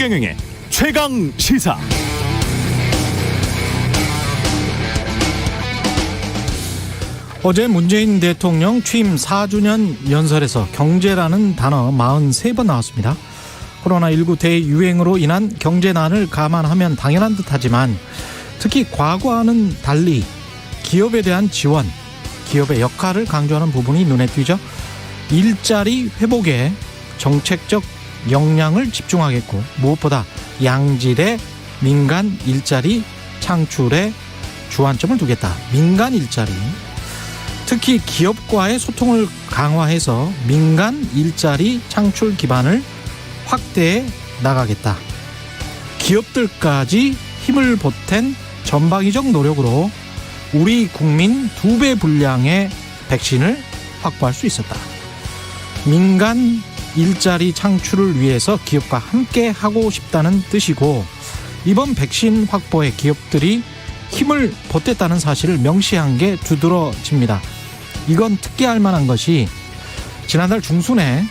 최경영의 최강 시사. 어제 문재인 대통령 취임 4주년 연설에서 경제라는 단어 43번 나왔습니다. 코로나19 대유행으로 인한 경제난을 감안하면 당연한 듯하지만 특히 과거와는 달리 기업에 대한 지원, 기업의 역할을 강조하는 부분이 눈에 띄죠. 일자리 회복에 정책적 역량을 집중하겠고 무엇보다 양질의 민간 일자리 창출에 주안점을 두겠다. 민간 일자리. 특히 기업과의 소통을 강화해서 민간 일자리 창출 기반을 확대해 나가겠다. 기업들까지 힘을 보탠 전방위적 노력으로 우리 국민 2배 분량의 백신을 확보할 수 있었다. 민간 일자리 창출을 위해서 기업과 함께 하고 싶다는 뜻이고 이번 백신 확보에 기업들이 힘을 보탰다는 사실을 명시한 게 두드러집니다. 이건 특기할 만한 것이 지난달 중순에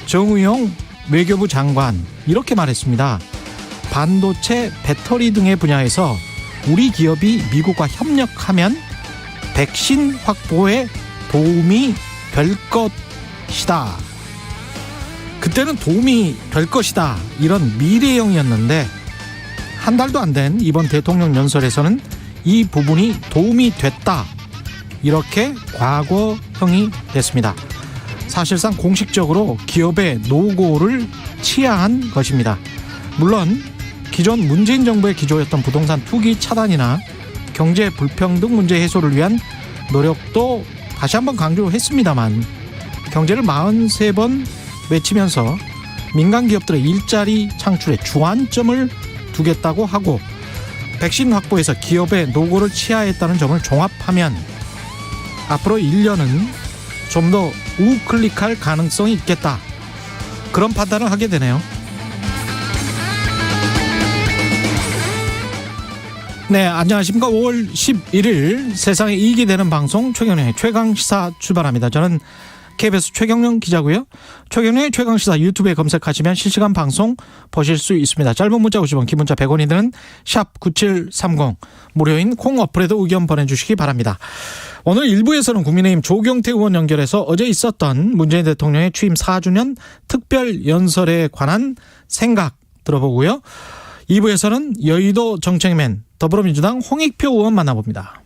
정의용 외교부 장관 이렇게 말했습니다. 반도체, 배터리 등의 분야에서 우리 기업이 미국과 협력하면 백신 확보에 도움이 될 것이다. 그때는 도움이 될 것이다. 이런 미래형이었는데 한 달도 안 된 이번 대통령 연설에서는 이 부분이 도움이 됐다. 이렇게 과거형이 됐습니다. 사실상 공식적으로 기업의 노고를 치하한 것입니다. 물론 기존 문재인 정부의 기조였던 부동산 투기 차단이나 경제 불평등 문제 해소를 위한 노력도 다시 한번 강조했습니다만 경제를 43번 외치면서 민간 기업들의 일자리 창출에 주안점을 두겠다고 하고 백신 확보에서 기업의 노고를 치하했다는 점을 종합하면 앞으로 1년은 좀 더 우클릭할 가능성이 있겠다. 그런 판단을 하게 되네요. 네, 안녕하십니까. 5월 11일 세상에 이익이 되는 방송 최경영의 최강시사 출발합니다. 저는 KBS 최경영 기자고요. 최경영의 최강시사 유튜브에 검색하시면 실시간 방송 보실 수 있습니다. 짧은 문자 50원, 긴 문자 100원이 드는 샵 9730 무료인 콩 어플에도 의견 보내주시기 바랍니다. 오늘 1부에서는 국민의힘 조경태 의원 연결해서 어제 있었던 문재인 대통령의 취임 4주년 특별 연설에 관한 생각 들어보고요. 2부에서는 여의도 정책맨 더불어민주당 홍익표 의원 만나봅니다.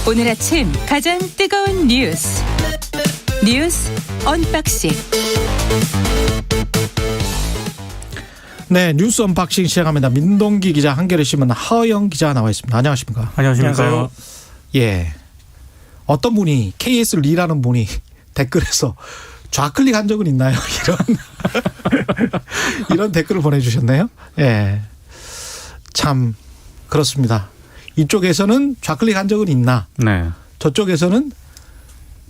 오늘 아침 가장 뜨거운 뉴스 언박싱. 네, 뉴스 언박싱 시작합니다. 민동기 기자, 한겨레신문 하영 기자 나와 있습니다. 안녕하십니까? 안녕하십니까? 예, 어떤 분이 KS 리라는 분이 댓글에서 좌클릭한 적은 있나요? 이런 댓글을 보내주셨네요. 예, 참 그렇습니다. 이쪽에서는 좌클릭한 적은 있나? 네. 저쪽에서는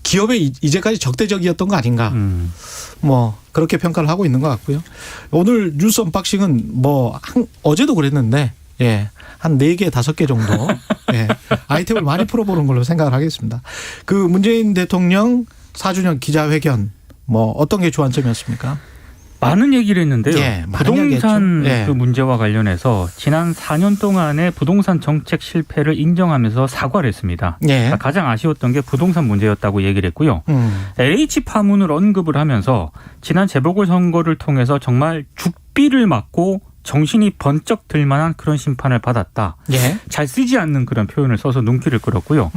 기업에 이제까지 적대적이었던 거 아닌가? 뭐 그렇게 평가를 하고 있는 것 같고요. 오늘 뉴스 언박싱은 어제도 그랬는데 한 4개, 5개 정도 아이템을 많이 풀어보는 걸로 생각을 하겠습니다. 그 문재인 대통령 4주년 기자회견 어떤 게 주안점이었습니까? 많은 얘기를 했는데요. 부동산 그 문제와 관련해서 지난 4년 동안의 부동산 정책 실패를 인정하면서 사과를 했습니다. 그러니까 가장 아쉬웠던 게 부동산 문제였다고 얘기를 했고요. LH 파문을 언급을 하면서 지난 재보궐선거를 통해서 정말 죽비를 맞고 정신이 번쩍 들 만한 그런 심판을 받았다. 잘 쓰지 않는 그런 표현을 써서 눈길을 끌었고요.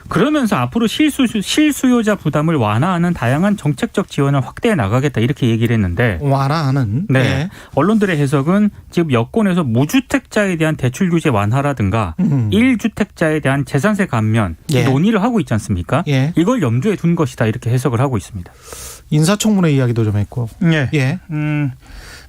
그러면서 앞으로 실수요자 부담을 완화하는 다양한 정책적 지원을 확대해 나가겠다 이렇게 얘기를 했는데 완화하는? 네. 언론들의 해석은 지금 여권에서 무주택자에 대한 대출 규제 완화라든가 1주택자에 대한 재산세 감면 논의를 하고 있지 않습니까? 이걸 염두에 둔 것이다 이렇게 해석을 하고 있습니다. 인사청문회 이야기도 좀 했고.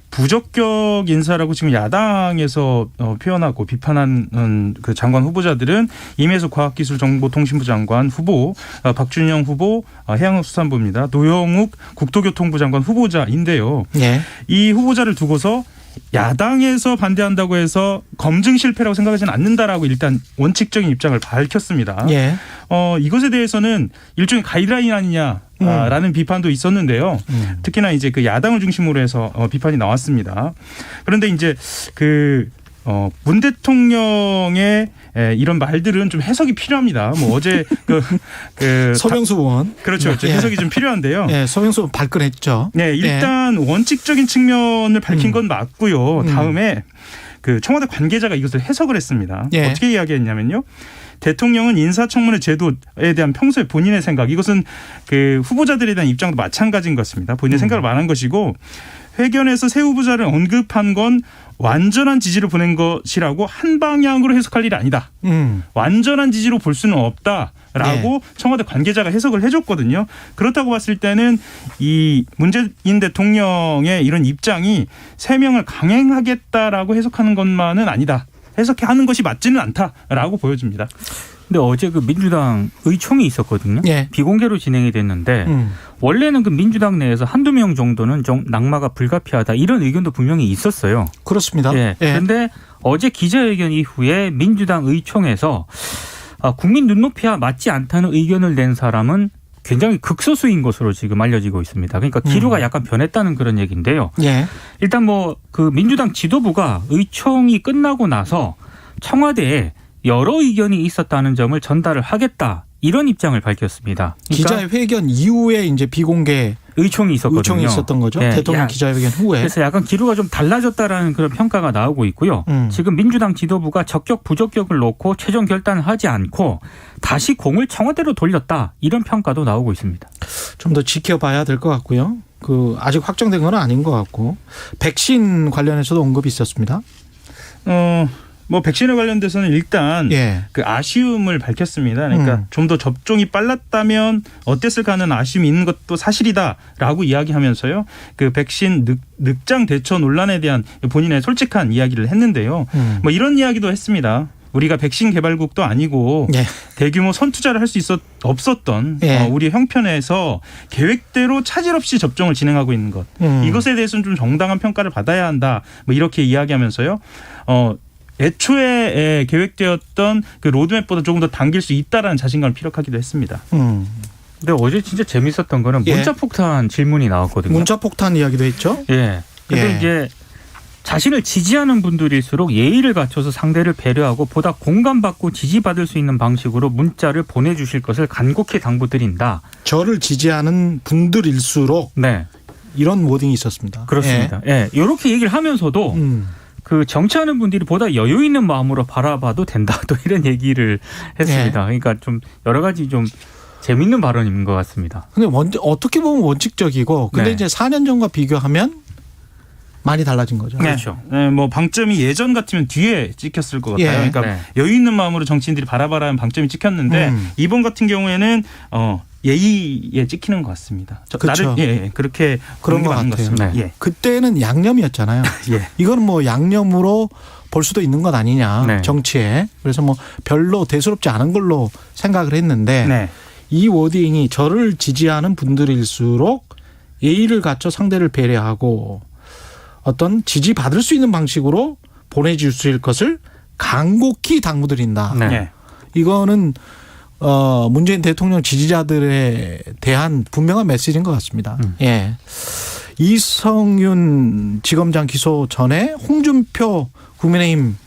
부적격 인사라고 지금 야당에서 표현하고 비판한 그 장관 후보자들은 임혜수 과학기술정보통신부 장관 후보, 박준영 후보 해양수산부입니다. 노영욱 국토교통부 장관 후보자인데요. 이 후보자를 두고서 야당에서 반대한다고 해서 검증 실패라고 생각하지는 않는다라고 일단 원칙적인 입장을 밝혔습니다. 이것에 대해서는 일종의 가이드라인 아니냐라는 비판도 있었는데요. 특히나 이제 그 야당을 중심으로 해서 비판이 나왔습니다. 그런데 이제 문 대통령의 이런 말들은 좀 해석이 필요합니다. 뭐 어제 서명수 의원 그렇죠. 해석이 좀 필요한데요. 네, 서명수 의원 발끈했죠. 네, 일단 원칙적인 측면을 밝힌 건 맞고요. 다음에 그 청와대 관계자가 이것을 해석을 했습니다. 어떻게 이야기했냐면요. 대통령은 인사청문회 제도에 대한 평소에 본인의 생각, 이것은 그 후보자들에 대한 입장도 마찬가지인 것입니다. 본인의 생각을 말한 것이고, 회견에서 새 후보자를 언급한 건 완전한 지지를 보낸 것이라고 한 방향으로 해석할 일이 아니다. 완전한 지지로 볼 수는 없다라고 청와대 관계자가 해석을 해줬거든요. 그렇다고 봤을 때는 이 문재인 대통령의 이런 입장이 3명을 강행하겠다라고 해석하는 것만은 아니다. 해석하는 것이 맞지는 않다라고 보여집니다. 근데 어제 그 민주당 의총이 있었거든요. 비공개로 진행이 됐는데 원래는 그 민주당 내에서 한두 명 정도는 좀 낙마가 불가피하다 이런 의견도 분명히 있었어요. 그렇습니다. 그런데 어제 기자회견 이후에 민주당 의총에서 국민 눈높이와 맞지 않다는 의견을 낸 사람은 굉장히 극소수인 것으로 지금 알려지고 있습니다. 그러니까 기류가 약간 변했다는 그런 얘기인데요. 일단 뭐 그 민주당 지도부가 의총이 끝나고 나서 청와대에 여러 의견이 있었다는 점을 전달을 하겠다. 이런 입장을 밝혔습니다. 그러니까 기자회견 이후에 이제 비공개 의총이 있었거든요. 의총이 있었던 거죠. 대통령 기자회견 후에. 그래서 약간 기류가 좀 달라졌다라는 그런 평가가 나오고 있고요. 지금 민주당 지도부가 적격 부적격을 놓고 최종 결단을 하지 않고 다시 공을 청와대로 돌렸다. 이런 평가도 나오고 있습니다. 좀 더 지켜봐야 될 것 같고요. 아직 확정된 건 아닌 것 같고. 백신 관련해서도 언급이 있었습니다. 뭐 백신에 관련돼서는 일단 그 아쉬움을 밝혔습니다. 그러니까 좀 더 접종이 빨랐다면 어땠을까 하는 아쉬움이 있는 것도 사실이다라고 이야기하면서요. 그 백신 늑장 대처 논란에 대한 본인의 솔직한 이야기를 했는데요. 뭐 이런 이야기도 했습니다. 우리가 백신 개발국도 아니고 대규모 선투자를 할 수 없었던 우리 형편에서 계획대로 차질 없이 접종을 진행하고 있는 것. 이것에 대해서는 좀 정당한 평가를 받아야 한다. 뭐 이렇게 이야기하면서요. 애초에 계획되었던 그 로드맵보다 조금 더 당길 수 있다라는 자신감을 피력하기도 했습니다. 근데 어제 진짜 재밌었던 거는 문자폭탄 질문이 나왔거든요. 문자폭탄 이야기도 했죠. 근데 이제 자신을 지지하는 분들일수록 예의를 갖춰서 상대를 배려하고 보다 공감받고 지지받을 수 있는 방식으로 문자를 보내주실 것을 간곡히 당부드린다. 저를 지지하는 분들일수록 이런 워딩이 있었습니다. 그렇습니다. 이렇게 얘기를 하면서도 그 정치하는 분들이 보다 여유 있는 마음으로 바라봐도 된다. 또 이런 얘기를 했습니다. 그러니까 좀 여러 가지 좀 재밌는 발언인 것 같습니다. 근데 어떻게 보면 원칙적이고 근데 이제 4년 전과 비교하면 많이 달라진 거죠. 그렇죠. 뭐 방점이 예전 같으면 뒤에 찍혔을 것 같아요. 그러니까 여유 있는 마음으로 정치인들이 바라봐라는 방점이 찍혔는데 이번 같은 경우에는 예의에 찍히는 것 같습니다. 그렇죠. 그렇게 그런 것 같아요. 그때는 양념이었잖아요. 이건 뭐 양념으로 볼 수도 있는 것 아니냐 정치에. 그래서 뭐 별로 대수롭지 않은 걸로 생각을 했는데 이 워딩이 저를 지지하는 분들일수록 예의를 갖춰 상대를 배려하고 어떤 지지받을 수 있는 방식으로 보내주실 것을 간곡히 당부드린다. 이거는 문재인 대통령 지지자들에 대한 분명한 메시지인 것 같습니다. 이성윤 지검장 기소 전에 홍준표 국민의힘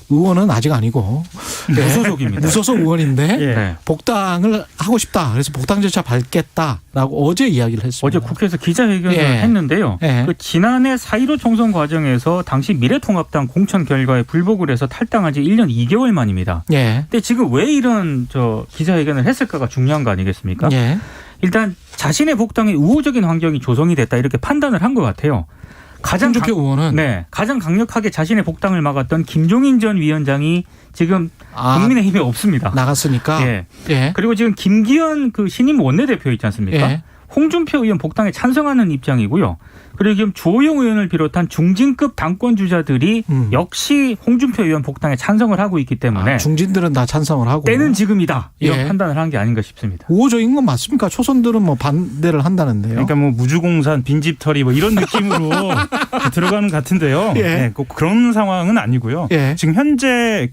의원은 아직 아니고 무소속입니다. 무소속 의원인데 복당을 하고 싶다. 그래서 복당 절차 밟겠다라고 어제 이야기를 했습니다. 어제 국회에서 기자회견을 했는데요. 그 지난해 4.15 총선 과정에서 당시 미래통합당 공천 결과에 불복을 해서 탈당한 지 1년 2개월 만입니다. 근데 지금 왜 이런 기자회견을 했을까가 중요한 거 아니겠습니까? 일단 자신의 복당에 우호적인 환경이 조성이 됐다 이렇게 판단을 한 것 같아요. 홍준표 의원은 가장 강력하게 자신의 복당을 막았던 김종인 전 위원장이 지금 국민의힘에 없습니다. 나갔으니까. 그리고 지금 김기현 그 신임 원내대표 있지 않습니까? 홍준표 의원 복당에 찬성하는 입장이고요. 그리고 지금 주호영 의원을 비롯한 중진급 당권 주자들이 역시 홍준표 의원 복당에 찬성을 하고 있기 때문에 중진들은 다 찬성을 하고 때는 지금이다 이런 판단을 한 게 아닌가 싶습니다. 우호적인 건 맞습니까? 초선들은 뭐 반대를 한다는데요. 그러니까 뭐 무주공산 빈집털이 뭐 이런 느낌으로 들어가는 것 같은데요. 꼭 그런 상황은 아니고요. 지금 현재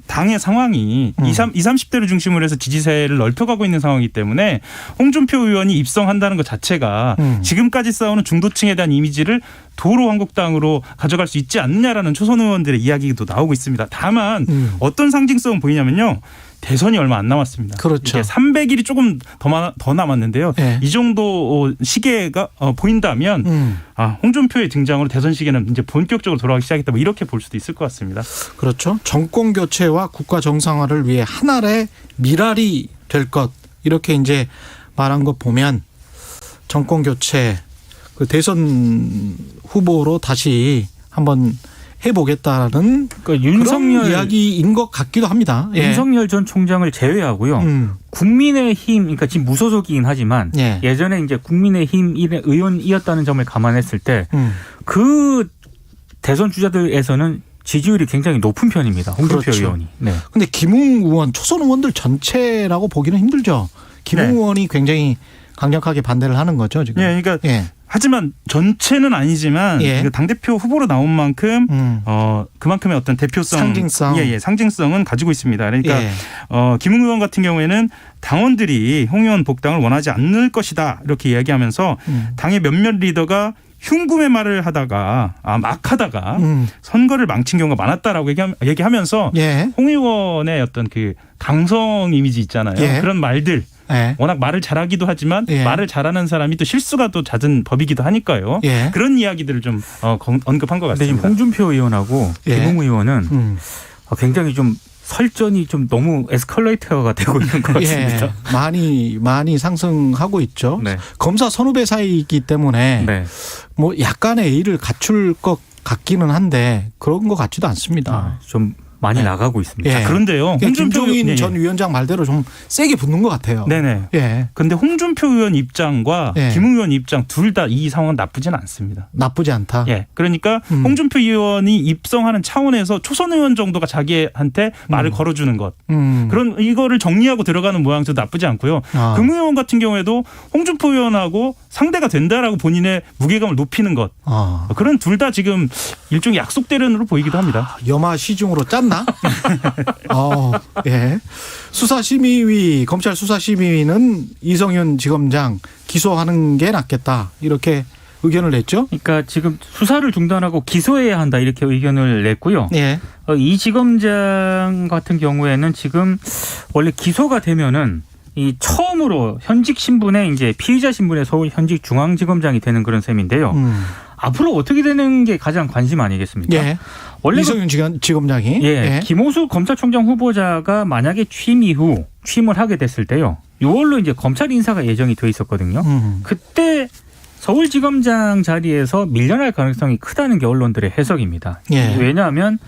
당의 상황이 20, 30대를 중심으로 해서 지지세를 넓혀가고 있는 상황이기 때문에 홍준표 의원이 입성한다는 것 자체가 지금까지 싸우는 중도층에 대한 이미지를 도로 한국당으로 가져갈 수 있지 않느냐라는 초선 의원들의 이야기도 나오고 있습니다. 다만 어떤 상징성은 보이냐면요. 대선이 얼마 안 남았습니다. 그렇죠. 300일이 조금 더 남았는데요. 네. 이 정도 시계가 보인다면 홍준표의 등장으로 대선 시계는 이제 본격적으로 돌아가기 시작했다. 뭐 이렇게 볼 수도 있을 것 같습니다. 그렇죠. 정권 교체와 국가 정상화를 위해 한 알의 미랄이 될 것 이렇게 이제 말한 것 보면 정권 교체 그 대선 후보로 다시 한번 해보겠다는 그러니까 윤석열 이야기인 것 같기도 합니다. 윤석열 전 총장을 제외하고요. 국민의힘, 그러니까 지금 무소속이긴 하지만 예전에 이제 국민의힘 의원이었다는 점을 감안했을 때 그 대선 주자들에서는 지지율이 굉장히 높은 편입니다. 홍준표 그렇죠. 의원이. 네. 근데 김웅 의원, 초선 의원들 전체라고 보기는 힘들죠. 김웅 의원이 굉장히 강력하게 반대를 하는 거죠, 지금. 네, 그러니까 하지만 전체는 아니지만 당대표 후보로 나온 만큼 그만큼의 어떤 대표성, 상징성은 가지고 있습니다. 그러니까 김웅 의원 같은 경우에는 당원들이 홍 의원 복당을 원하지 않을 것이다 이렇게 이야기하면서 당의 몇몇 리더가 흉금의 말을 하다가 막 하다가 선거를 망친 경우가 많았다라고 얘기하면서 홍 의원의 어떤 그 강성 이미지 있잖아요. 그런 말들. 워낙 말을 잘하기도 하지만 말을 잘하는 사람이 또 실수가 또 잦은 법이기도 하니까요. 그런 이야기들을 좀 언급한 것 같습니다. 지금 홍준표 의원하고 김웅 의원은 굉장히 좀 설전이 좀 너무 에스컬레이터가 되고 있는 것 같습니다. 많이 상승하고 있죠. 검사 선후배 사이이기 때문에 뭐 약간의 A를 갖출 것 같기는 한데 그런 것 같지도 않습니다. 좀 많이 나가고 있습니다. 그런데요. 김종인 전 위원장 말대로 좀 세게 붙는 것 같아요. 네네. 그런데 홍준표 의원 입장과 김웅 의원 입장 둘 다 이 상황은 나쁘진 않습니다. 나쁘지 않다. 그러니까 홍준표 의원이 입성하는 차원에서 초선 의원 정도가 자기한테 말을 걸어주는 것. 그런 이거를 정리하고 들어가는 모양도 나쁘지 않고요. 김웅 의원 같은 경우에도 홍준표 의원하고 상대가 된다라고 본인의 무게감을 높이는 것. 그런 둘 다 지금 일종의 약속 대련으로 보이기도 합니다. 염화 시중으로 짰나? 수사심의위, 검찰 수사심의위는 이성윤 지검장 기소하는 게 낫겠다. 이렇게 의견을 냈죠. 그러니까 지금 수사를 중단하고 기소해야 한다. 이렇게 의견을 냈고요. 이 지검장 같은 경우에는 지금 원래 기소가 되면은 이 처음으로 현직 신분의 이제 피의자 신분의 서울 현직 중앙지검장이 되는 그런 셈인데요. 앞으로 어떻게 되는 게 가장 관심 아니겠습니까? 원래 이성윤 지검장이 김호수 검찰총장 후보자가 만약에 취임을 하게 됐을 때요. 6월로 이제 검찰 인사가 예정이 돼 있었거든요. 그때 서울지검장 자리에서 밀려날 가능성이 크다는 게 언론들의 해석입니다. 왜냐하면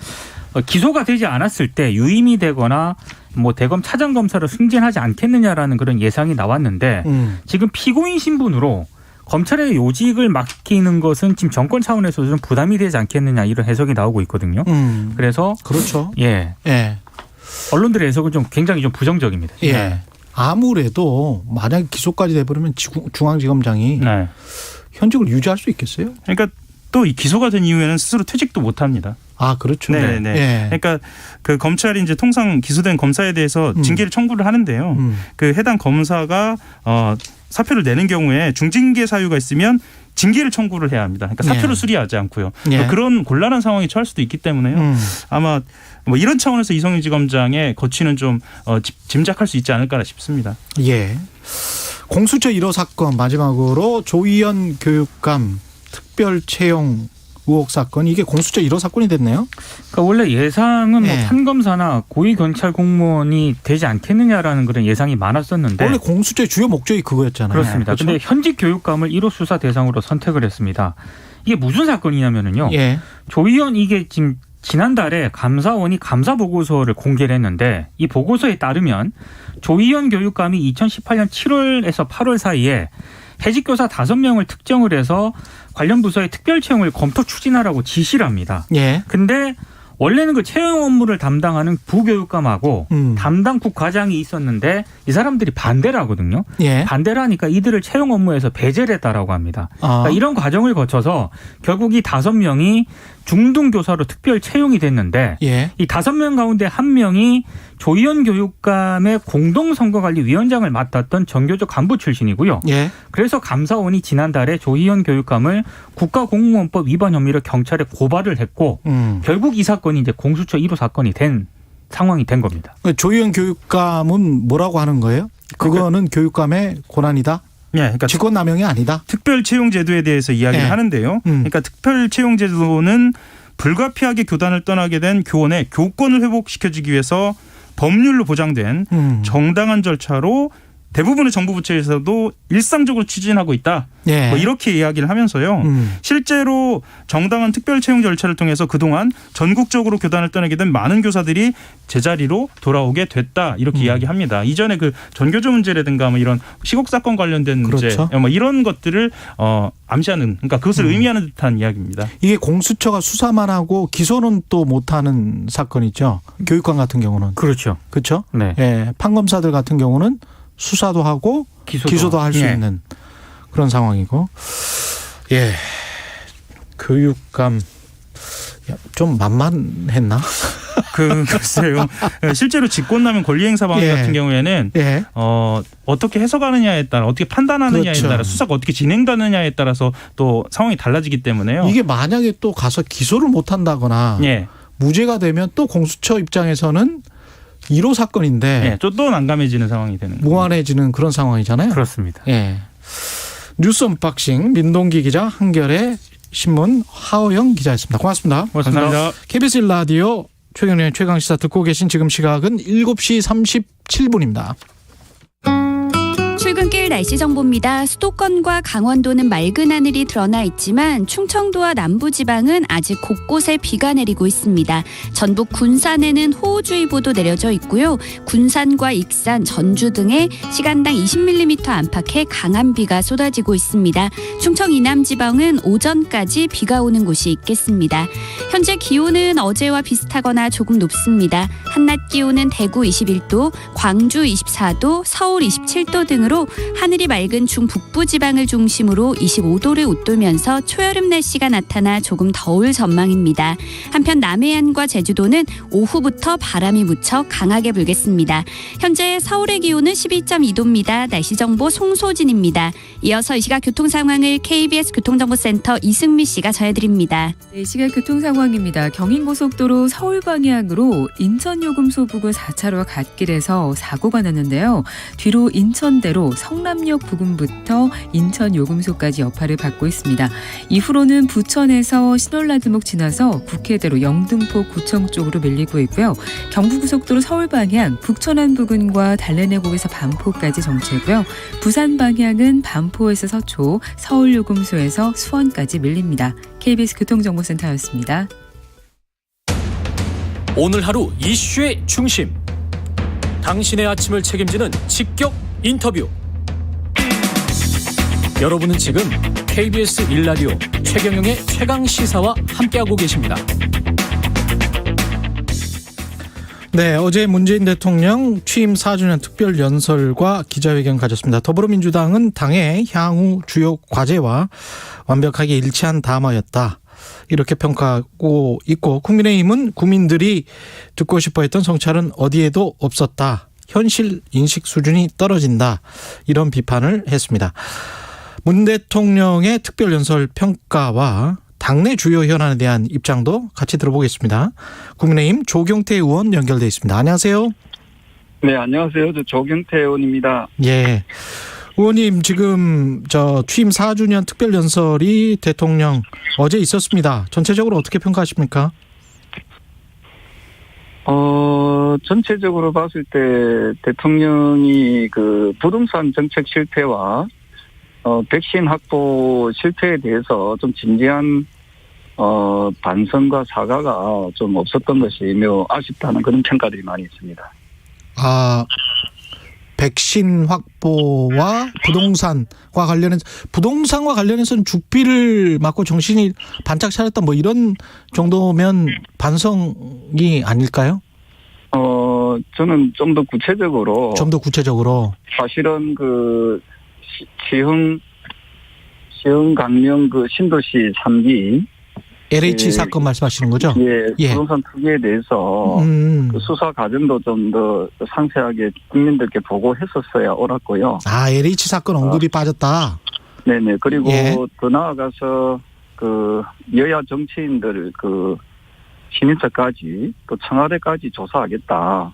기소가 되지 않았을 때 유임이 되거나 뭐 대검 차장검사로 승진하지 않겠느냐라는 그런 예상이 나왔는데 지금 피고인 신분으로 검찰의 요직을 맡기는 것은 지금 정권 차원에서 좀 부담이 되지 않겠느냐 이런 해석이 나오고 있거든요. 그래서 그렇죠. 언론들의 해석은 좀 굉장히 좀 부정적입니다. 아무래도 만약에 기소까지 돼버리면 중앙지검장이 현직을 유지할 수 있겠어요? 그러니까 또 이 기소가 된 이후에는 스스로 퇴직도 못 합니다. 그렇죠. 그러니까 그 검찰이 이제 통상 기소된 검사에 대해서 징계를 청구를 하는데요. 그 해당 검사가 사표를 내는 경우에 중징계 사유가 있으면 징계를 청구를 해야 합니다. 그러니까 사표를 수리하지 않고요. 그런 곤란한 상황에 처할 수도 있기 때문에요. 아마 뭐 이런 차원에서 이성윤 지검장의 거취는 좀 짐작할 수 있지 않을까 싶습니다. 공수처 1호 사건 마지막으로 조희연 교육감 특별 채용 의혹 사건 이게 공수처 1호 사건이 됐네요. 그러니까 원래 예상은 뭐 판검사나 고위 경찰 공무원이 되지 않겠느냐라는 그런 예상이 많았었는데 원래 공수처의 주요 목적이 그거였잖아요. 그렇습니다. 그런데 현직 교육감을 1호 수사 대상으로 선택을 했습니다. 이게 무슨 사건이냐면요. 조희연 이게 지금 지난달에 감사원이 감사 보고서를 공개를 했는데 이 보고서에 따르면 조희연 교육감이 2018년 7월에서 8월 사이에 해직교사 5명을 특정을 해서 관련 부서의 특별 채용을 검토 추진하라고 지시를 합니다. 근데 원래는 그 채용 업무를 담당하는 부교육감하고 담당 국과장이 있었는데 이 사람들이 반대를 하거든요. 예. 반대를 하니까 이들을 채용 업무에서 배제를 했다라고 합니다. 그러니까 이런 과정을 거쳐서 결국 이 5명이 중등교사로 특별 채용이 됐는데 예. 이 5명 가운데 1명이 조희연 교육감의 공동선거관리위원장을 맡았던 정교조 간부 출신이고요. 예. 그래서 감사원이 지난달에 조희연 교육감을 국가공무원법 위반 혐의로 경찰에 고발을 했고 결국 이 사건이 이제 공수처 1호 사건이 된 상황이 된 겁니다. 조희연 교육감은 뭐라고 하는 거예요? 그거는 교육감의 권한이다? 예, 그러니까 직권남용이 아니다. 특별채용제도에 대해서 이야기를 예. 하는데요. 그러니까 특별채용제도는 불가피하게 교단을 떠나게 된 교원의 교권을 회복시켜주기 위해서 법률로 보장된 정당한 절차로 대부분의 정부 부처에서도 일상적으로 추진하고 있다. 예. 뭐 이렇게 이야기를 하면서요. 실제로 정당한 특별 채용 절차를 통해서 그동안 전국적으로 교단을 떠나게 된 많은 교사들이 제자리로 돌아오게 됐다. 이렇게 이야기합니다. 이전에 그 전교조 문제라든가 뭐 이런 시국 사건 관련된 그렇죠. 문제, 뭐 이런 것들을 암시하는, 그러니까 그것을 의미하는 듯한 이야기입니다. 이게 공수처가 수사만 하고 기소는 또 못하는 사건이죠. 교육관 같은 경우는. 그렇죠. 그렇죠. 네. 예, 판검사들 같은 경우는 수사도 하고 기소도 할 수 예. 있는 그런 상황이고, 예, 교육감 좀 만만했나? 글쎄요. 실제로 직권남용 권리행사 방해 예. 같은 경우에는 예. 어떻게 해석하느냐에 따라, 어떻게 판단하느냐에 그렇죠. 따라, 수사가 어떻게 진행되느냐에 따라서 또 상황이 달라지기 때문에요. 이게 만약에 또 가서 기소를 못한다거나 예. 무죄가 되면 또 공수처 입장에서는 1호 사건인데 예, 또 난감해지는 상황이 되는 거예요. 무한해지는 그런 상황이잖아요. 그렇습니다. 예. 뉴스 언박싱 민동기 기자, 한겨레 신문 하호영 기자였습니다. 고맙습니다. 감사합니다. KBS 1라디오 최경영의 최강시사 듣고 계신 지금 시각은 7시 37분입니다. 출근길 날씨 정보입니다. 수도권과 강원도는 맑은 하늘이 드러나 있지만 충청도와 남부지방은 아직 곳곳에 비가 내리고 있습니다. 전북 군산에는 호우주의보도 내려져 있고요. 군산과 익산, 전주 등에 시간당 20mm 안팎의 강한 비가 쏟아지고 있습니다. 충청 이남지방은 오전까지 비가 오는 곳이 있겠습니다. 현재 기온은 어제와 비슷하거나 조금 높습니다. 한낮 기온은 대구 21도, 광주 24도, 서울 27도 등으로 하늘이 맑은 중북부 지방을 중심으로 25도를 웃돌면서 초여름 날씨가 나타나 조금 더울 전망입니다. 한편 남해안과 제주도는 오후부터 바람이 무척 강하게 불겠습니다. 현재 서울의 기온은 12.2도입니다. 날씨 정보 송소진입니다. 이어서 이 시각 교통 상황을 KBS 교통정보센터 이승미 씨가 전해드립니다. 네, 이 시각 교통 상황입니다. 경인고속도로 서울 방향으로 인천요금소 부근 4차로와 갓길에서 사고가 났는데요. 뒤로 인천대로 성남역 부근부터 인천요금소까지 여파를 받고 있습니다. 이후로는 부천에서 신월나들목 지나서 국회대로 영등포 구청 쪽으로 밀리고 있고요. 경부고속도로 서울 방향 북천안 부근과 달래내곡에서 반포까지 정체고요. 부산 방향은 반포에서 서초, 서울요금소에서 수원까지 밀립니다. KBS 교통정보센터였습니다. 오늘 하루 이슈의 중심, 당신의 아침을 책임지는 직격 인터뷰. 여러분은 지금 KBS 1라디오 최경영의 최강시사와 함께하고 계십니다. 네, 어제 문재인 대통령 취임 4주년 특별연설과 기자회견 가졌습니다. 더불어민주당은 당의 향후 주요 과제와 완벽하게 일치한 담화였다, 이렇게 평가하고 있고, 국민의힘은 국민들이 듣고 싶어했던 성찰은 어디에도 없었다, 현실 인식 수준이 떨어진다, 이런 비판을 했습니다. 문 대통령의 특별연설 평가와 당내 주요 현안에 대한 입장도 같이 들어보겠습니다. 국민의힘 조경태 의원 연결돼 있습니다. 안녕하세요. 네, 안녕하세요. 저 조경태 의원입니다. 예, 의원님, 지금 취임 4주년 특별연설이 대통령 어제 있었습니다. 전체적으로 어떻게 평가하십니까? 전체적으로 봤을 때 대통령이 그 부동산 정책 실패와 백신 확보 실패에 대해서 좀 진지한 반성과 사과가 좀 없었던 것이 매우 아쉽다는 그런 평가들이 많이 있습니다. 백신 확보와 부동산과 관련해서는 죽비를 맞고 정신이 반짝 차렸다 뭐 이런 정도면 반성이 아닐까요? 저는 좀 더 구체적으로. 사실은 시흥 강명 신도시 3기. LH 사건 말씀하시는 거죠? 예. 부동산 투기에 대해서 수사 과정도 좀 더 상세하게 국민들께 보고했었어야 옳았고요. LH 사건 언급이 빠졌다. 네네. 그리고 더 나아가서 여야 정치인들 신인처까지 또 청와대까지 조사하겠다.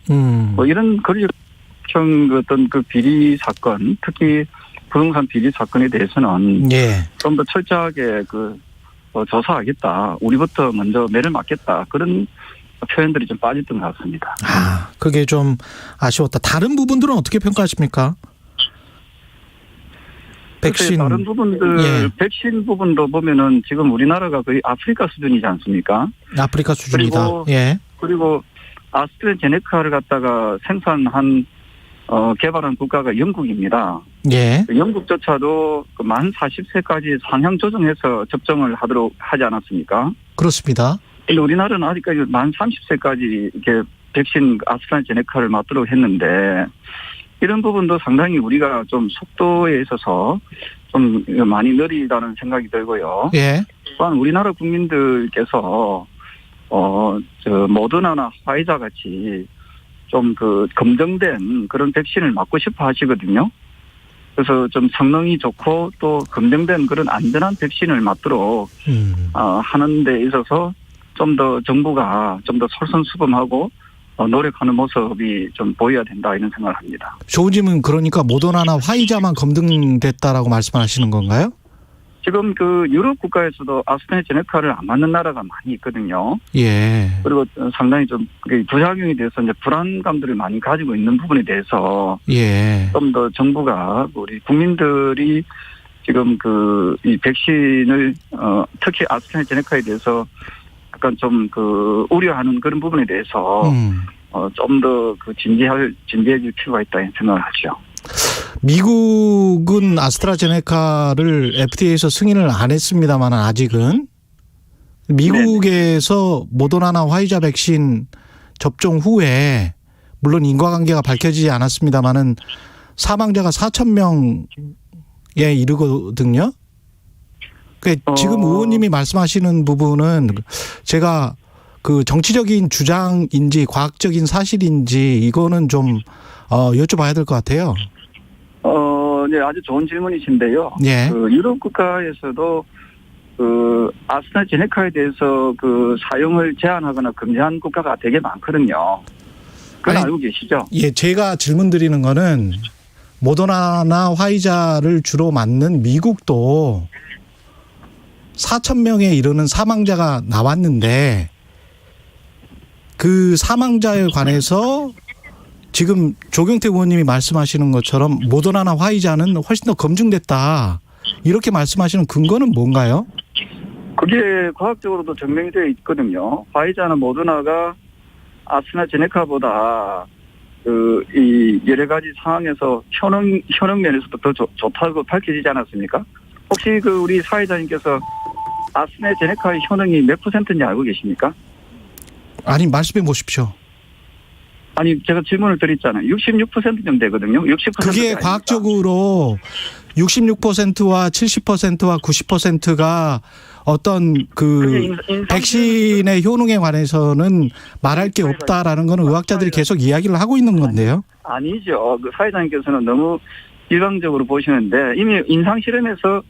뭐 이런 어떤 비리 사건, 특히 부동산 비리 사건에 대해서는 좀 더 철저하게 조사하겠다. 우리부터 먼저 매를 맞겠다. 그런 표현들이 좀 빠졌던 것 같습니다. 그게 좀 아쉬웠다. 다른 부분들은 어떻게 평가하십니까? 백신. 다른 부분들, 백신 부분도 보면은 지금 우리나라가 거의 아프리카 수준이지 않습니까? 아프리카 수준이다. 그리고 아스트라제네카를 갖다가 개발한 국가가 영국입니다. 영국조차도 만 40세까지 상향 조정해서 접종을 하지 않았습니까? 그렇습니다. 근데 우리나라는 아직까지 만 30세까지 이렇게 백신 아스트라제네카를 맞도록 했는데 이런 부분도 상당히 우리가 좀 속도에 있어서 좀 많이 느리다는 생각이 들고요. 또한 우리나라 국민들께서 모더나나 화이자 같이 좀 검증된 그런 백신을 맞고 싶어 하시거든요. 그래서 좀 성능이 좋고 또 검증된 그런 안전한 백신을 맞도록 하는 데 있어서 좀 더 정부가 좀 더 솔선수범하고 노력하는 모습이 좀 보여야 된다 이런 생각을 합니다. 조우님은 그러니까 모더나나 화이자만 검증됐다라고 말씀하시는 건가요? 지금 유럽 국가에서도 아스트라제네카를 안 맞는 나라가 많이 있거든요. 그리고 상당히 좀 부작용에 대해서 이제 불안감들을 많이 가지고 있는 부분에 대해서 좀 더 정부가 우리 국민들이 지금 이 백신을 특히 아스트라제네카에 대해서 약간 좀 우려하는 그런 부분에 대해서 좀 더 진지해질 필요가 있다 이런 생각을 하죠. 미국은 아스트라제네카를 FDA에서 승인을 안 했습니다만 아직은 미국에서 모더나나 화이자 백신 접종 후에 물론 인과관계가 밝혀지지 않았습니다만은 사망자가 4,000명에 이르거든요. 그러니까 지금 의원님이 말씀하시는 부분은 제가 정치적인 주장인지 과학적인 사실인지 이거는 좀 여쭤봐야 될 것 같아요. 네, 아주 좋은 질문이신데요. 유럽 국가에서도 아스트라제네카에 대해서 사용을 제한하거나 금지한 국가가 되게 많거든요. 그건 알고 계시죠? 제가 질문 드리는 거는 모더나나 화이자를 주로 맞는 미국도 4,000명에 이르는 사망자가 나왔는데 그 사망자에 관해서 지금 조경태 의원님이 말씀하시는 것처럼 모더나나 화이자는 훨씬 더 검증됐다. 이렇게 말씀하시는 근거는 뭔가요? 그게 과학적으로도 증명이 되어 있거든요. 화이자나 모더나가 아스트라제네카보다 이 여러 가지 상황에서 효능 면에서도 더 좋다고 밝혀지지 않았습니까? 혹시 우리 사회자님께서 아스트라제네카의 효능이 몇 %인지 알고 계십니까? 아니, 말씀해 보십시오. 아니, 제가 질문을 드렸잖아요. 66% 되거든요. 60%. 그게 과학적으로 66%와 70%와 90%가 어떤 백신의 효능에 관해서는 말할 게 없다라는 건 의학자들이 계속 이야기를 하고 있는 건데요. 아니죠. 사회자님께서는 너무 일방적으로 보시는데 이미 임상 실험에서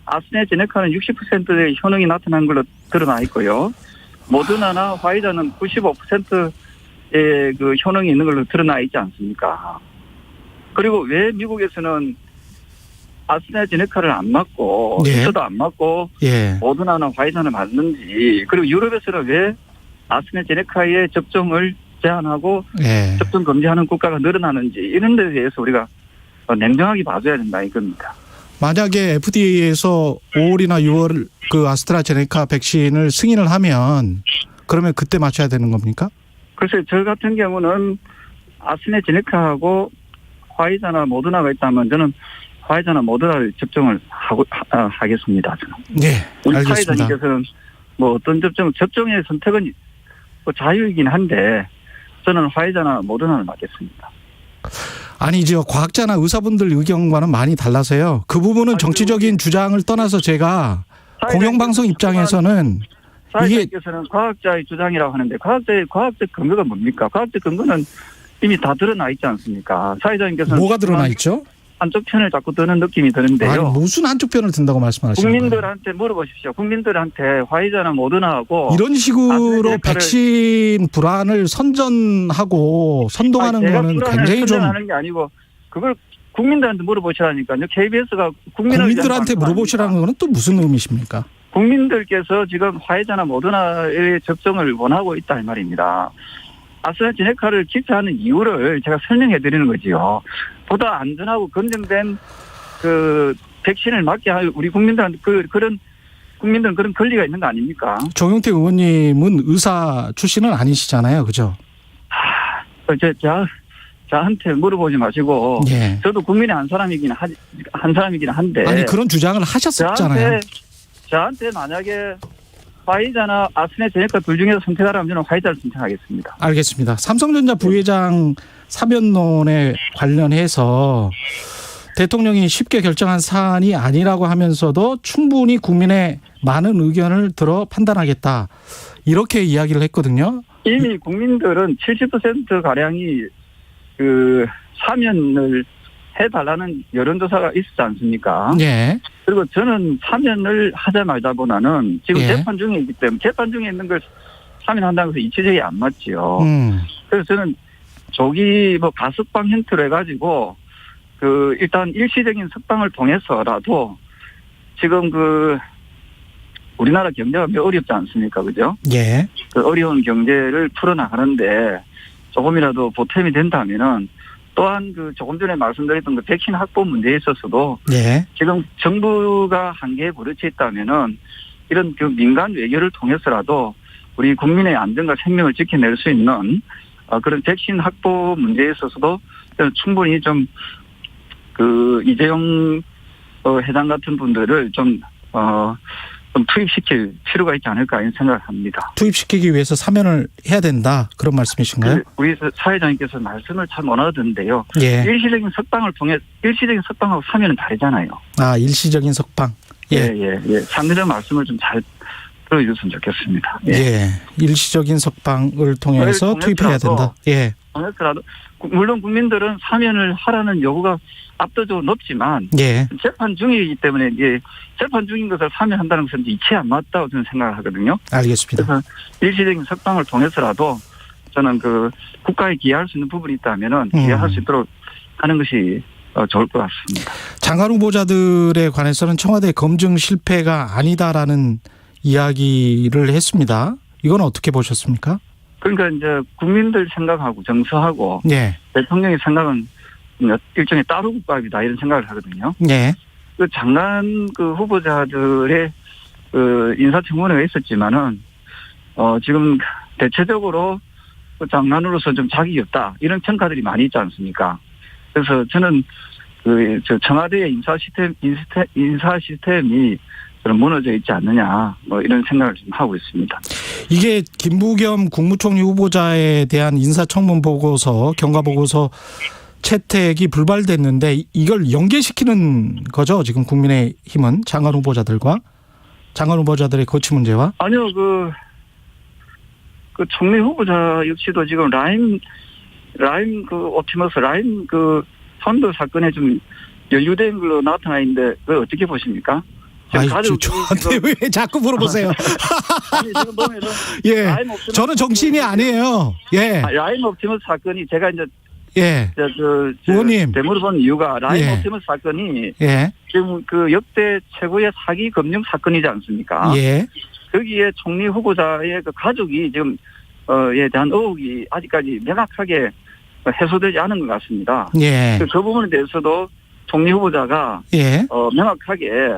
아스트라제네카는 60%의 효능이 나타난 걸로 드러나 있고요. 모더나나 화이자는 95%의 효능이 있는 걸로 드러나 있지 않습니까? 그리고 왜 미국에서는 아스트라제네카를 안 맞고 저도 안 맞고 모더나나 화이자는 맞는지, 그리고 유럽에서는 왜 아스트라제네카의 접종을 제한하고 접종 금지하는 국가가 늘어나는지 이런 데에 대해서 우리가 냉정하게 봐줘야 된다 이겁니다. 만약에 FDA에서 5월이나 6월 아스트라제네카 백신을 승인을 하면 그러면 그때 맞춰야 되는 겁니까? 글쎄요, 저 같은 경우는 아스트라제네카하고 화이자나 모더나가 있다면 저는 화이자나 모더나를 접종을 하겠습니다. 저는. 네, 우리 알겠습니다. 사회자님께서는 뭐 어떤 접종의 선택은 뭐 자유이긴 한데 저는 화이자나 모더나를 맞겠습니다. 아니 이제 과학자나 의사분들 의견과는 많이 달라서요. 그 부분은 정치적인 주장을 떠나서 제가 공영방송 입장에서는 사회자께서는 과학자의 주장이라고 하는데 과학적 근거가 뭡니까? 과학적 근거는 이미 다 드러나 있지 않습니까? 사회자님께서는 뭐가 드러나 있죠? 한쪽 편을 자꾸 드는 느낌이 드는데요. 아니 무슨 한쪽 편을 든다고 말씀하시는 거예요? 국민들한테 물어보십시오. 국민들한테 화이자나 모더나하고 이런 식으로 백신 불안을 선전하고 선동하는 거는 굉장히 좀 하는 게 아니고 그걸 국민들한테 물어보시라니까요. KBS가 국민들한테 물어보시라는 거는 또 무슨 의미십니까? 국민들께서 지금 화이자나 모더나의 접종을 원하고 있다 이 말입니다. 아스트라제네카를 기피하는 이유를 제가 설명해 드리는 거지요. 보다 안전하고 검증된 그 백신을 맞게 할 우리 국민들한테 그런 국민들은 그런 권리가 있는 거 아닙니까? 정용택 의원님은 의사 출신은 아니시잖아요, 그죠? 저한테 물어보지 마시고 예. 저도 국민의 한 사람이긴 한데 아니 그런 주장을 하셨었잖아요. 저한테 만약에 화이자나 아스트라제네카 둘 중에서 선택하라면 저는 화이자를 선택하겠습니다. 알겠습니다. 삼성전자 부회장 사면론에 관련해서 대통령이 쉽게 결정한 사안이 아니라고 하면서도 충분히 국민의 많은 의견을 들어 판단하겠다. 이렇게 이야기를 했거든요. 이미 국민들은 70%가량이 그 사면을 해달라는 여론조사가 있었지 않습니까? 네. 그리고 저는 사면을 하자 말자보다는 지금 예. 재판 중에 있기 때문에 재판 중에 있는 걸 사면한다고 해서 이치적이 안 맞지요. 그래서 저는 조기 뭐 가석방 형태로 해가지고 그 일단 일시적인 석방을 통해서라도 지금 그 우리나라 경제가 매우 어렵지 않습니까? 그죠? 예. 그 어려운 경제를 풀어나가는데 조금이라도 보탬이 된다면은 또한 그 조금 전에 말씀드렸던 그 백신 확보 문제에 있어서도 예. 지금 정부가 한계에 부딪혀 있다면은 이런 그 민간 외교를 통해서라도 우리 국민의 안전과 생명을 지켜낼 수 있는 그런 백신 확보 문제에 있어서도 충분히 좀 그 이재용 회장 같은 분들을 좀 투입시킬 필요가 있지 않을까 이런 생각을 합니다. 투입시키기 위해서 사면을 해야 된다 그런 말씀이신가요? 우리 사회자님께서 말씀을 참 원하던데요. 예. 일시적인 석방하고 사면은 다르잖아요. 아 일시적인 석방. 예. 상대적 말씀을 좀 잘 들어주셨으면 좋겠습니다. 예. 일시적인 석방을 통해서 투입해야 된다. 예. 통해서라도 물론 국민들은 사면을 하라는 요구가 압도적으로 높지만 예. 재판 중이기 때문에 이제 재판 중인 것을 사면한다는 것은 이치 안 맞다고 저는 생각을 하거든요. 알겠습니다. 그래서 일시적인 석방을 통해서라도 저는 그 국가에 기여할 수 있는 부분이 있다면은 기여할 수 있도록 하는 것이 좋을 것 같습니다. 장관 후보자들에 관해서는 청와대 검증 실패가 아니다라는 이야기를 했습니다. 이건 어떻게 보셨습니까? 그러니까 이제 국민들 생각하고 정서하고 예. 대통령의 생각은 일종의 따로 국밥이다 이런 생각을 하거든요. 예. 그 장관 그 후보자들의 그 인사청문회가 있었지만은 지금 대체적으로 그 장관으로서 좀 자격이 없다 이런 평가들이 많이 있지 않습니까? 그래서 저는 그 청와대의 인사 시스템이 무너져 있지 않느냐 뭐 이런 생각을 좀 하고 있습니다. 이게 김부겸 국무총리 후보자에 대한 인사청문 보고서 경과 보고서 채택이 불발됐는데 이걸 연계시키는 거죠 지금 국민의힘은 장관 후보자들의 거취 문제와 아니요 그 총리 후보자 역시도 지금 라임 그 옵티머스 라임 그 펀드 사건에 좀 연루된 걸로 나타나 있는데 그걸 어떻게 보십니까? 저한테 왜 자꾸 물어보세요? 아니, 지금 보면은 예, 저는 정치인이 아니에요. 예. 라임 옵티머스 사건이 제가 이제 예. 의원님 대물을 본 이유가 라임 예. 옵티머스 사건이 예. 지금 그 역대 최고의 사기 금융 사건이지 않습니까? 예. 거기에 총리 후보자의 그 가족이 지금 에 대한 의혹이 아직까지 명확하게 해소되지 않은 것 같습니다. 예. 그 부분에 대해서도 총리 후보자가 예. 명확하게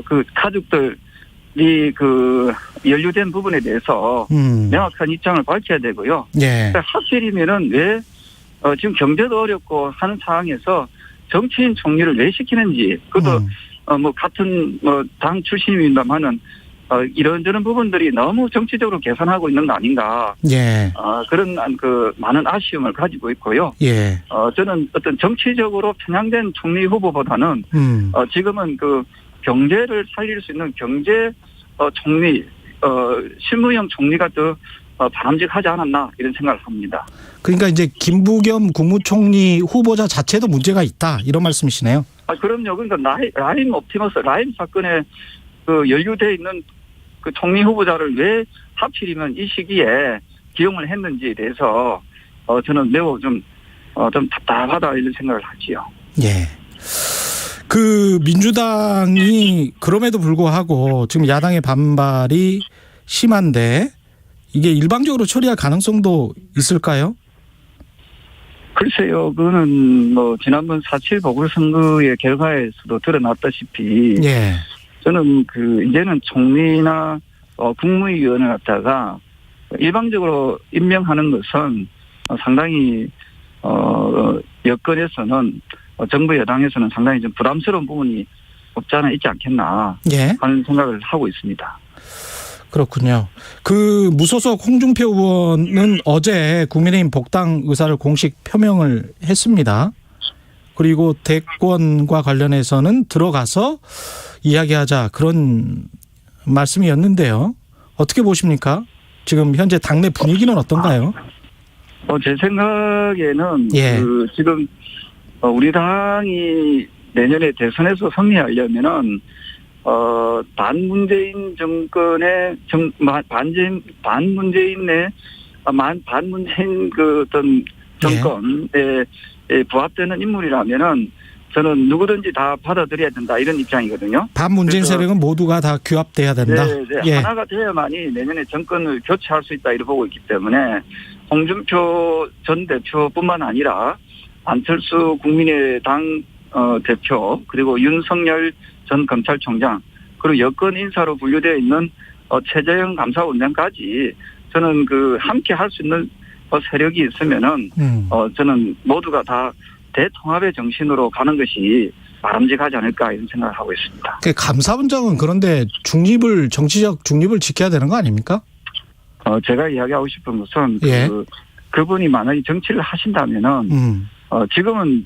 그 가족들이 그 연루된 부분에 대해서 명확한 입장을 밝혀야 되고요. 예. 하필이면은 왜 지금 경제도 어렵고 하는 상황에서 정치인 총리를 왜 시키는지, 그것도 뭐 같은 뭐 당 출신입니다만은 이런저런 부분들이 너무 정치적으로 계산하고 있는 거 아닌가. 예. 그런 그 많은 아쉬움을 가지고 있고요. 예. 저는 어떤 정치적으로 편향된 총리 후보보다는 지금은 그 경제를 살릴 수 있는 경제 총리, 실무형 총리가 더 바람직하지 않았나 이런 생각을 합니다. 그러니까 이제 김부겸 국무총리 후보자 자체도 문제가 있다 이런 말씀이시네요. 그럼요. 그러니까 라임 옵티머스, 라임 사건에 그 연루돼 있는 그 총리 후보자를 왜 하필이면 이 시기에 기용을 했는지에 대해서 저는 매우 좀 답답하다 이런 생각을 하지요. 예. 그 민주당이 그럼에도 불구하고 지금 야당의 반발이 심한데 이게 일방적으로 처리할 가능성도 있을까요? 글쎄요, 그거는 뭐 지난번 4.7 보궐선거의 결과에서도 드러났다시피, 예. 저는 그 이제는 총리나 국무위원을 갖다가 일방적으로 임명하는 것은 상당히 여권에서는 정부 여당에서는 상당히 좀 부담스러운 부분이 없지 않아 있지 않겠나 하는 생각을 하고 있습니다. 그렇군요. 그 무소속 홍준표 의원은 어제 국민의힘 복당 의사를 공식 표명을 했습니다. 그리고 대권과 관련해서는 들어가서 이야기하자 그런 말씀이었는데요. 어떻게 보십니까? 지금 현재 당내 분위기는 어떤가요? 제 생각에는 지금 우리 당이 내년에 대선에서 승리하려면은 반문재인 정권의 반문재인 그 어떤 정권에 부합되는 인물이라면은 저는 누구든지 다 받아들여야 된다 이런 입장이거든요. 반문재인 세력은 모두가 다 규합돼야 된다. 네. 하나가 돼야만이 내년에 정권을 교체할 수 있다 이렇게 보고 있기 때문에 홍준표 전 대표뿐만 아니라 안철수 국민의당 대표 그리고 윤석열 전 검찰총장 그리고 여권 인사로 분류되어 있는 최재형 감사원장까지 저는 그 함께 할 수 있는 세력이 있으면은 저는 모두가 다 대통합의 정신으로 가는 것이 바람직하지 않을까 이런 생각을 하고 있습니다. 감사원장은 그런데 정치적 중립을 지켜야 되는 거 아닙니까? 제가 이야기하고 싶은 것은 그분이 만약에 정치를 하신다면은 지금은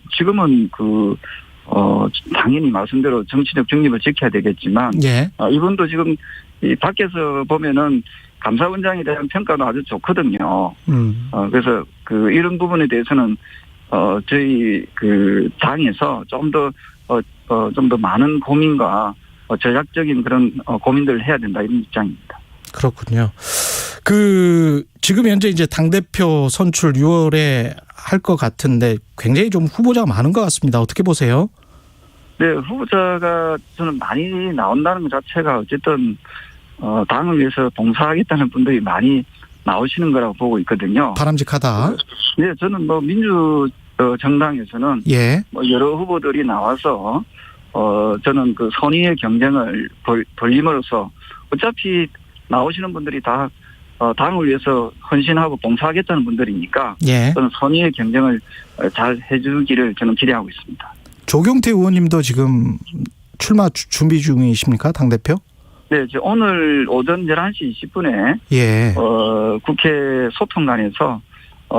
당연히 말씀대로 정치적 중립을 지켜야 되겠지만 이분도 지금 이 밖에서 보면은 감사원장에 대한 평가도 아주 좋거든요. 그래서 그 이런 부분에 대해서는 저희 그 당에서 좀 더 많은 고민과 전략적인 그런 고민들을 해야 된다 이런 입장입니다. 그렇군요. 지금 현재 이제 당대표 선출 6월에 할 것 같은데 굉장히 좀 후보자가 많은 것 같습니다. 어떻게 보세요? 네, 후보자가 저는 많이 나온다는 것 자체가 어쨌든 당을 위해서 봉사하겠다는 분들이 많이 나오시는 거라고 보고 있거든요. 바람직하다. 네, 저는 뭐 민주 정당에서는 뭐 여러 후보들이 나와서 저는 그 선의의 경쟁을 벌림으로써 어차피 나오시는 분들이 다 당을 위해서 헌신하고 봉사하겠다는 분들이니까 저는 선의의 경쟁을 잘 해주기를 저는 기대하고 있습니다. 조경태 의원님도 지금 출마 준비 중이십니까? 당대표? 네, 오늘 오전 11시 20분에 국회 소통관에서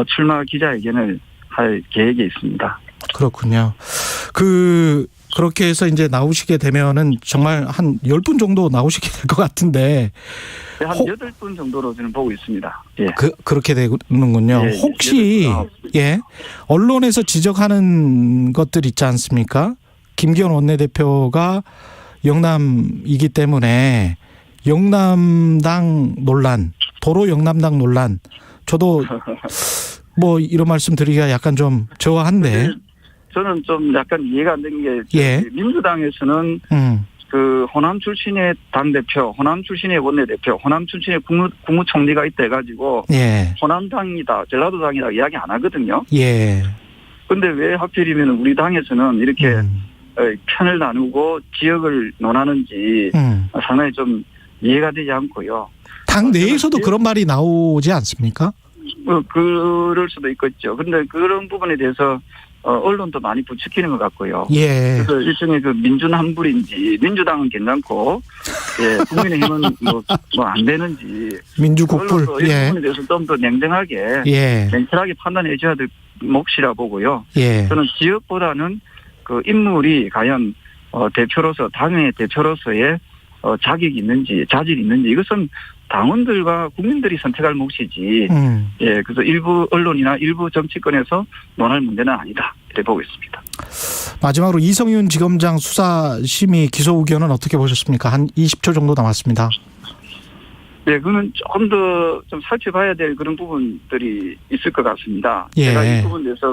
출마 기자회견을 할 계획이 있습니다. 그렇군요. 그렇게 해서 이제 나오시게 되면은 정말 한 10분 정도 나오시게 될 것 같은데. 네, 한 8분 정도로 저는 보고 있습니다. 그렇게 되는군요. 혹시, 언론에서 지적하는 것들 있지 않습니까? 김기현 원내대표가 영남이기 때문에 영남당 논란, 도로 영남당 논란, 저도 뭐 이런 말씀 드리기가 약간 좀 저한데. 저는 좀 약간 이해가 안 되는 게 민주당에서는 그 호남 출신의 당대표, 호남 출신의 원내대표, 호남 출신의 국무총리가 있다 해가지고 호남당이다, 전라도당이다 이야기 안 하거든요. 그런데 왜 하필이면 우리 당에서는 이렇게 편을 나누고 지역을 논하는지 상당히 좀 이해가 되지 않고요. 당 내에서도 그런 말이 나오지 않습니까? 그럴 수도 있겠죠. 그런데 그런 부분에 대해서 언론도 많이 부추기는 것 같고요. 예. 그래서 일종의 그 민주남불인지 민주당은 괜찮고 예, 국민의힘은 뭐 안 되는지 민주국불 이 부분에 대해서 좀 더 냉정하게 냉철하게 판단해 줘야 될 몫이라 보고요. 예. 저는 지역보다는 그 인물이 과연 대표로서 당의 대표로서의 자격이 있는지 자질이 있는지 이것은 당원들과 국민들이 선택할 몫이지. 예, 그래서 일부 언론이나 일부 정치권에서 논할 문제는 아니다. 이렇게 보고 있습니다. 마지막으로 이성윤 지검장 수사심의 기소 의견은 어떻게 보셨습니까? 한 20초 정도 남았습니다. 네, 그거는 조금 더 좀 살펴봐야 될 그런 부분들이 있을 것 같습니다. 예. 제가 이 부분에 대해서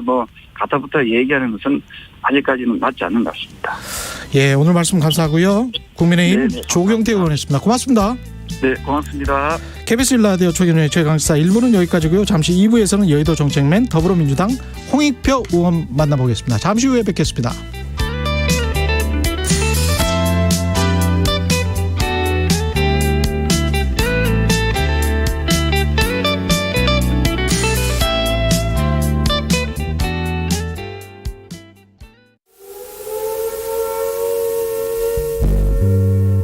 가타부터 얘기하는 것은 아직까지는 맞지 않는 것 같습니다. 예, 오늘 말씀 감사하고요. 국민의힘 네네, 조경태 의원이었습니다. 고맙습니다. 네, 고맙습니다. KBS 1라디오 최경영의 최강시사 1부는 여기까지고요. 잠시 2부에서는 여의도 정책맨 더불어민주당 홍익표 의원 만나보겠습니다. 잠시 후에 뵙겠습니다.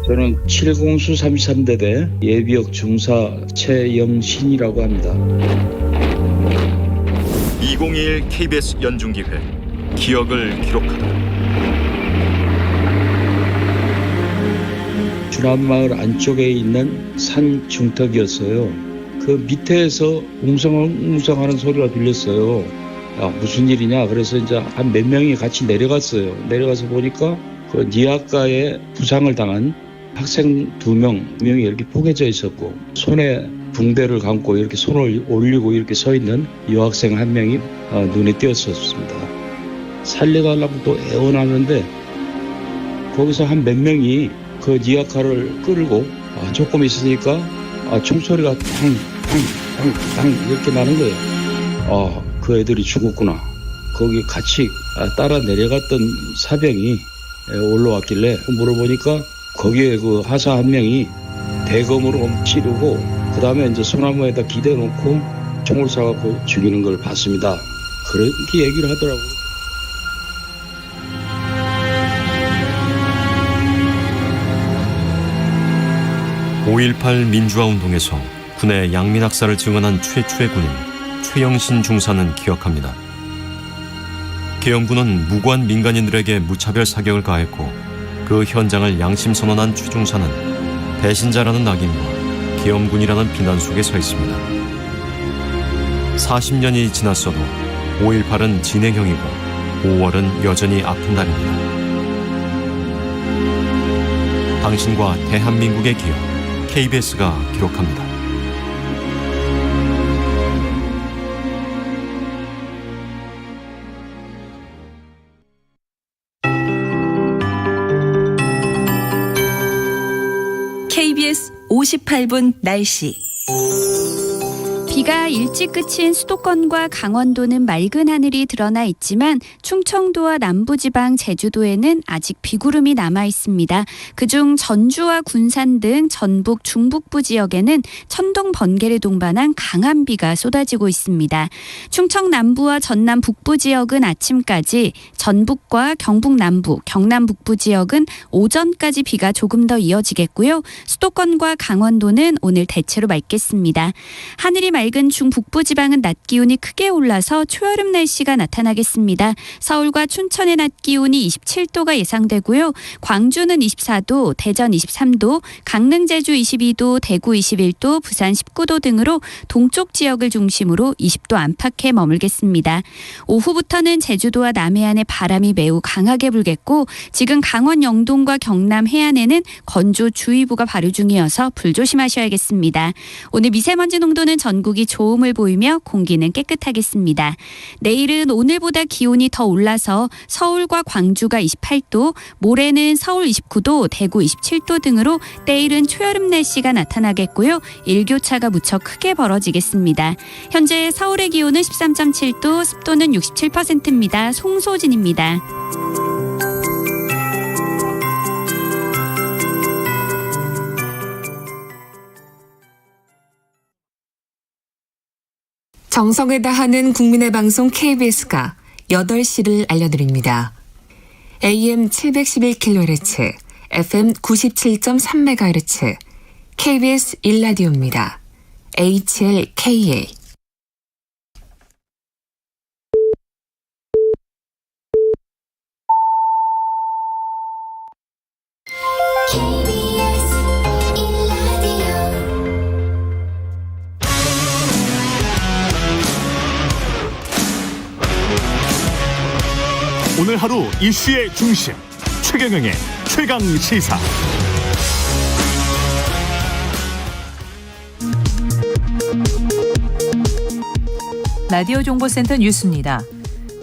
저는 7공수 33대대 예비역 중사 최영신이라고 합니다. 2021 KBS 연중기획 기억을 기록하다. 주남마을 안쪽에 있는 산 중턱이었어요. 그 밑에서 웅성웅성하는 소리가 들렸어요. 야, 무슨 일이냐? 그래서 이제 한 몇 명이 같이 내려갔어요. 내려가서 보니까 그 니아가에 부상을 당한 학생 2명이 이렇게 포개져 있었고 손에 붕대를 감고 이렇게 손을 올리고 이렇게 서 있는 여학생 한 명이 눈에 띄었었습니다. 살려달라고 또 애원하는데 거기서 한 몇 명이 그 니아카를 끌고 조금 있으니까 총소리가 탕탕탕탕 이렇게 나는 거예요. 그 애들이 죽었구나. 거기 같이 따라 내려갔던 사병이 올라왔길래 물어보니까 거기에 그 하사 한 명이 대검으로 찌르고 그 다음에 이제 소나무에다 기대 놓고 총을 쏴갖고 죽이는 걸 봤습니다. 그렇게 얘기를 하더라고요. (5.18) 민주화 운동에서 군의 양민학살을 증언한 최초의 군인 최영신 중사는 기억합니다. 계엄군은 무고한 민간인들에게 무차별 사격을 가했고 그 현장을 양심 선언한 최 중사는 배신자라는 낙인과 계엄군이라는 비난 속에 서 있습니다. 40년이 지났어도 5.18은 진행형이고 5월은 여전히 아픈 달입니다. 당신과 대한민국의 기억 KBS가 기록합니다. KBS 58분 날씨. 비가 일찍 그친 수도권과 강원도는 맑은 하늘이 드러나 있지만 충청도와 남부지방 제주도에는 아직 비구름이 남아 있습니다. 그중 전주와 군산 등 전북 중북부 지역에는 천둥 번개를 동반한 강한 비가 쏟아지고 있습니다. 충청 남부와 전남 북부 지역은 아침까지, 전북과 경북 남부, 경남 북부 지역은 오전까지 비가 조금 더 이어지겠고요. 수도권과 강원도는 오늘 대체로 맑겠습니다. 하늘이 맑은 중북부 지방은 낮 기온이 크게 올라서 초여름 날씨가 나타나겠습니다. 서울과 춘천의 낮 기온이 27도가 예상되고요. 광주는 24도, 대전 23도, 강릉 제주 22도, 대구 21도, 부산 19도 등으로 동쪽 지역을 중심으로 20도 안팎에 머물겠습니다. 오후부터는 제주도와 남해안에 바람이 매우 강하게 불겠고 지금 강원 영동과 경남 해안에는 건조주의보가 발효 중이어서 불조심하셔야겠습니다. 오늘 미세먼지 농도는 전국이 좋음을 보이며 공기는 깨끗하겠습니다. 내일은 오늘보다 기온이 더 올라서 서울과 광주가 28도, 모레는 서울 29도, 대구 27도 등으로 내일은 초여름 날씨가 나타나겠고요. 일교차가 무척 크게 벌어지겠습니다. 현재 서울의 기온은 13.7도, 습도는 67%입니다. 송소진입니다. 정성을 다하는 국민의 방송 KBS가 8시를 알려드립니다. AM 711kHz, FM 97.3MHz, KBS 1라디오입니다. HLKA. 오늘 하루 이슈의 중심 최경영의 최강 시사. 라디오 정보센터 뉴스입니다.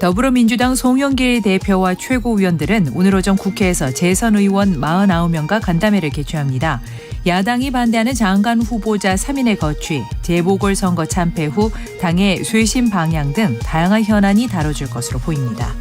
더불어민주당 송영길 대표와 최고위원들은 오늘 오전 국회에서 재선 의원 49명과 간담회를 개최합니다. 야당이 반대하는 장관 후보자 3인의 거취, 재보궐선거 참패 후 당의 쇄신 방향 등 다양한 현안이 다뤄질 것으로 보입니다.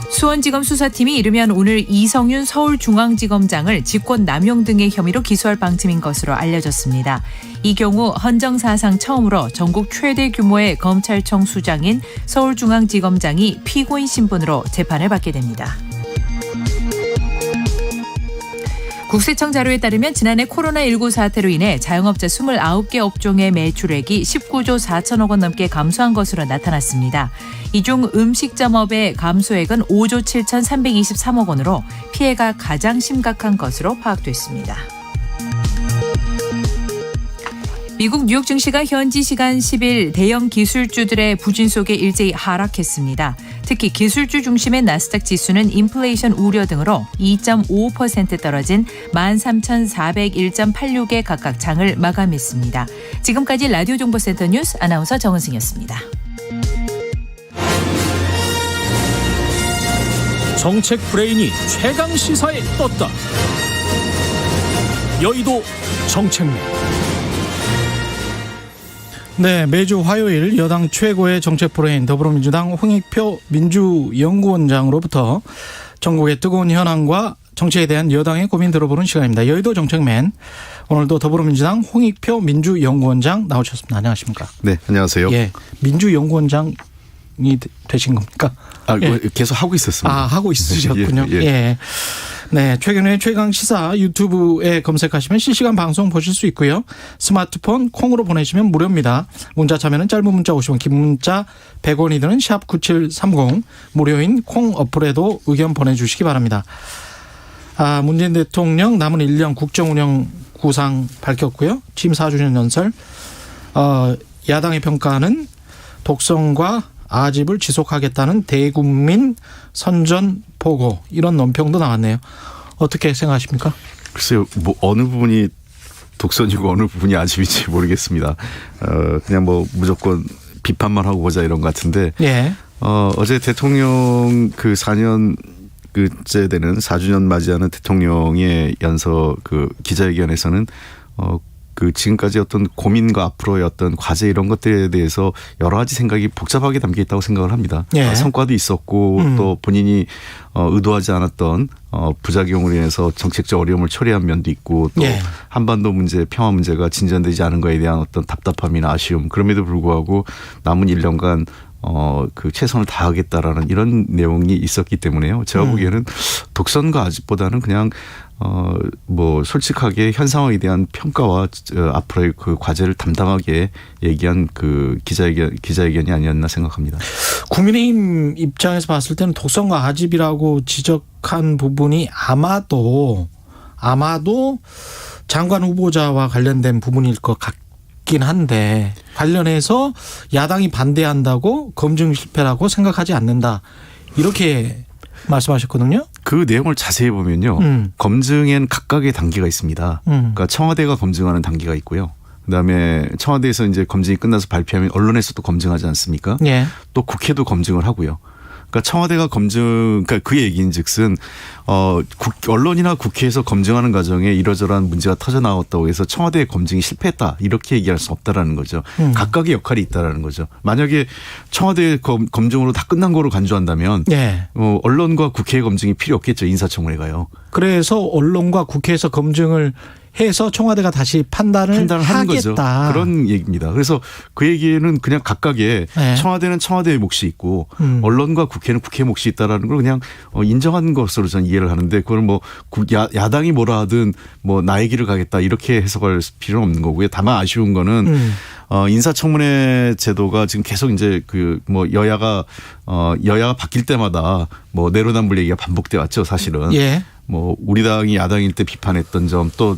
수원지검 수사팀이 이르면 오늘 이성윤 서울중앙지검장을 직권남용 등의 혐의로 기소할 방침인 것으로 알려졌습니다. 이 경우 헌정사상 처음으로 전국 최대 규모의 검찰청 수장인 서울중앙지검장이 피고인 신분으로 재판을 받게 됩니다. 국세청 자료에 따르면 지난해 코로나19 사태로 인해 자영업자 29개 업종의 매출액이 19조 4천억 원 넘게 감소한 것으로 나타났습니다. 이 중 음식점업의 감소액은 5조 7,323억 원으로 피해가 가장 심각한 것으로 파악됐습니다. 미국 뉴욕 증시가 현지 시간 10일 대형 기술주들의 부진 속에 일제히 하락했습니다. 특히 기술주 중심의 나스닥 지수는 인플레이션 우려 등으로 2.55% 떨어진 13,401.86에 각각 장을 마감했습니다. 지금까지 라디오 정보센터 뉴스 아나운서 정은승이었습니다. 정책 브레인이 최강 시사에 떴다. 여의도 정책맨. 네, 매주 화요일 여당 최고의 정책 브레인 더불어민주당 홍익표 민주연구원장으로부터 전국의 뜨거운 현안과 정치에 대한 여당의 고민 들어보는 시간입니다. 여의도 정책맨, 오늘도 더불어민주당 홍익표 민주연구원장 나오셨습니다. 안녕하십니까? 네, 안녕하세요. 예, 민주연구원장이 되신 겁니까? 예. 계속 하고 있었습니다. 아, 하고 있으셨군요. 예. 예. 네, 최경영의 최강시사 유튜브에 검색하시면 실시간 방송 보실 수 있고요. 스마트폰 콩으로 보내시면 무료입니다. 문자 참여는 짧은 문자 50원, 긴 문자 100원이 드는 샵 9730 무료인 콩 어플에도 의견 보내주시기 바랍니다. 문재인 대통령 남은 1년 국정운영 구상 밝혔고요. 취임 4주년 연설. 야당의 평가는 독선과 아집을 지속하겠다는 대국민 선전보고, 이런 논평도 나왔네요. 어떻게 생각하십니까? 글쎄요, 뭐 어느 부분이 독선이고 어느 부분이 아집인지 모르겠습니다. 그냥 뭐 무조건 비판만 하고 보자 이런 것 같은데. 예. 어제 대통령 그 4년 그째 되는 4주년 맞이하는 대통령의 연서 그 기자회견에서는 그 지금까지 어떤 고민과 앞으로의 어떤 과제 이런 것들에 대해서 여러 가지 생각이 복잡하게 담겨 있다고 생각을 합니다. 예. 성과도 있었고 또 본인이 의도하지 않았던 부작용으로 인해서 정책적 어려움을 초래한 면도 있고 또 예. 한반도 문제, 평화 문제가 진전되지 않은 것에 대한 어떤 답답함이나 아쉬움, 그럼에도 불구하고 남은 1년간 그 최선을 다하겠다라는 이런 내용이 있었기 때문에요. 제가 보기에는 독선과 아집보다는 그냥 뭐 솔직하게 현 상황에 대한 평가와 앞으로의 그 과제를 담담하게 얘기한 그 기자회견이 아니었나 생각합니다. 국민의힘 입장에서 봤을 때는 독선과 아집이라고 지적한 부분이 아마도 장관 후보자와 관련된 부분일 것 같긴 한데, 관련해서 야당이 반대한다고 검증 실패라고 생각하지 않는다, 이렇게 말씀하셨거든요. 그 내용을 자세히 보면요. 검증엔 각각의 단계가 있습니다. 그러니까 청와대가 검증하는 단계가 있고요. 그다음에 청와대에서 이제 검증이 끝나서 발표하면 언론에서도 검증하지 않습니까? 예. 또 국회도 검증을 하고요. 그러니까 청와대가 그러니까 그 얘기인즉슨 언론이나 국회에서 검증하는 과정에 이러저러한 문제가 터져 나왔다고 해서 청와대의 검증이 실패했다, 이렇게 얘기할 수 없다라는 거죠. 각각의 역할이 있다라는 거죠. 만약에 청와대 검증으로 다 끝난 거로 간주한다면 예. 언론과 국회의 검증이 필요 없겠죠. 인사청문회가요. 그래서 언론과 국회에서 검증을 해서 청와대가 다시 판단을 하는 거죠. 그런 얘기입니다. 그래서 그 얘기는 그냥 각각의 네. 청와대는 청와대의 몫이 있고 언론과 국회는 국회의 몫이 있다라는 걸 그냥 인정한 것으로 저는 이해를 하는데 그걸 뭐 야당이 뭐라 하든 뭐 나의 길을 가겠다 이렇게 해석할 필요는 없는 거고요. 다만 아쉬운 거는 인사청문회 제도가 지금 계속 이제 그 뭐 여야가 바뀔 때마다 뭐 내로남불 얘기가 반복돼 왔죠, 사실은. 예. 뭐 우리 당이 야당일 때 비판했던 점 또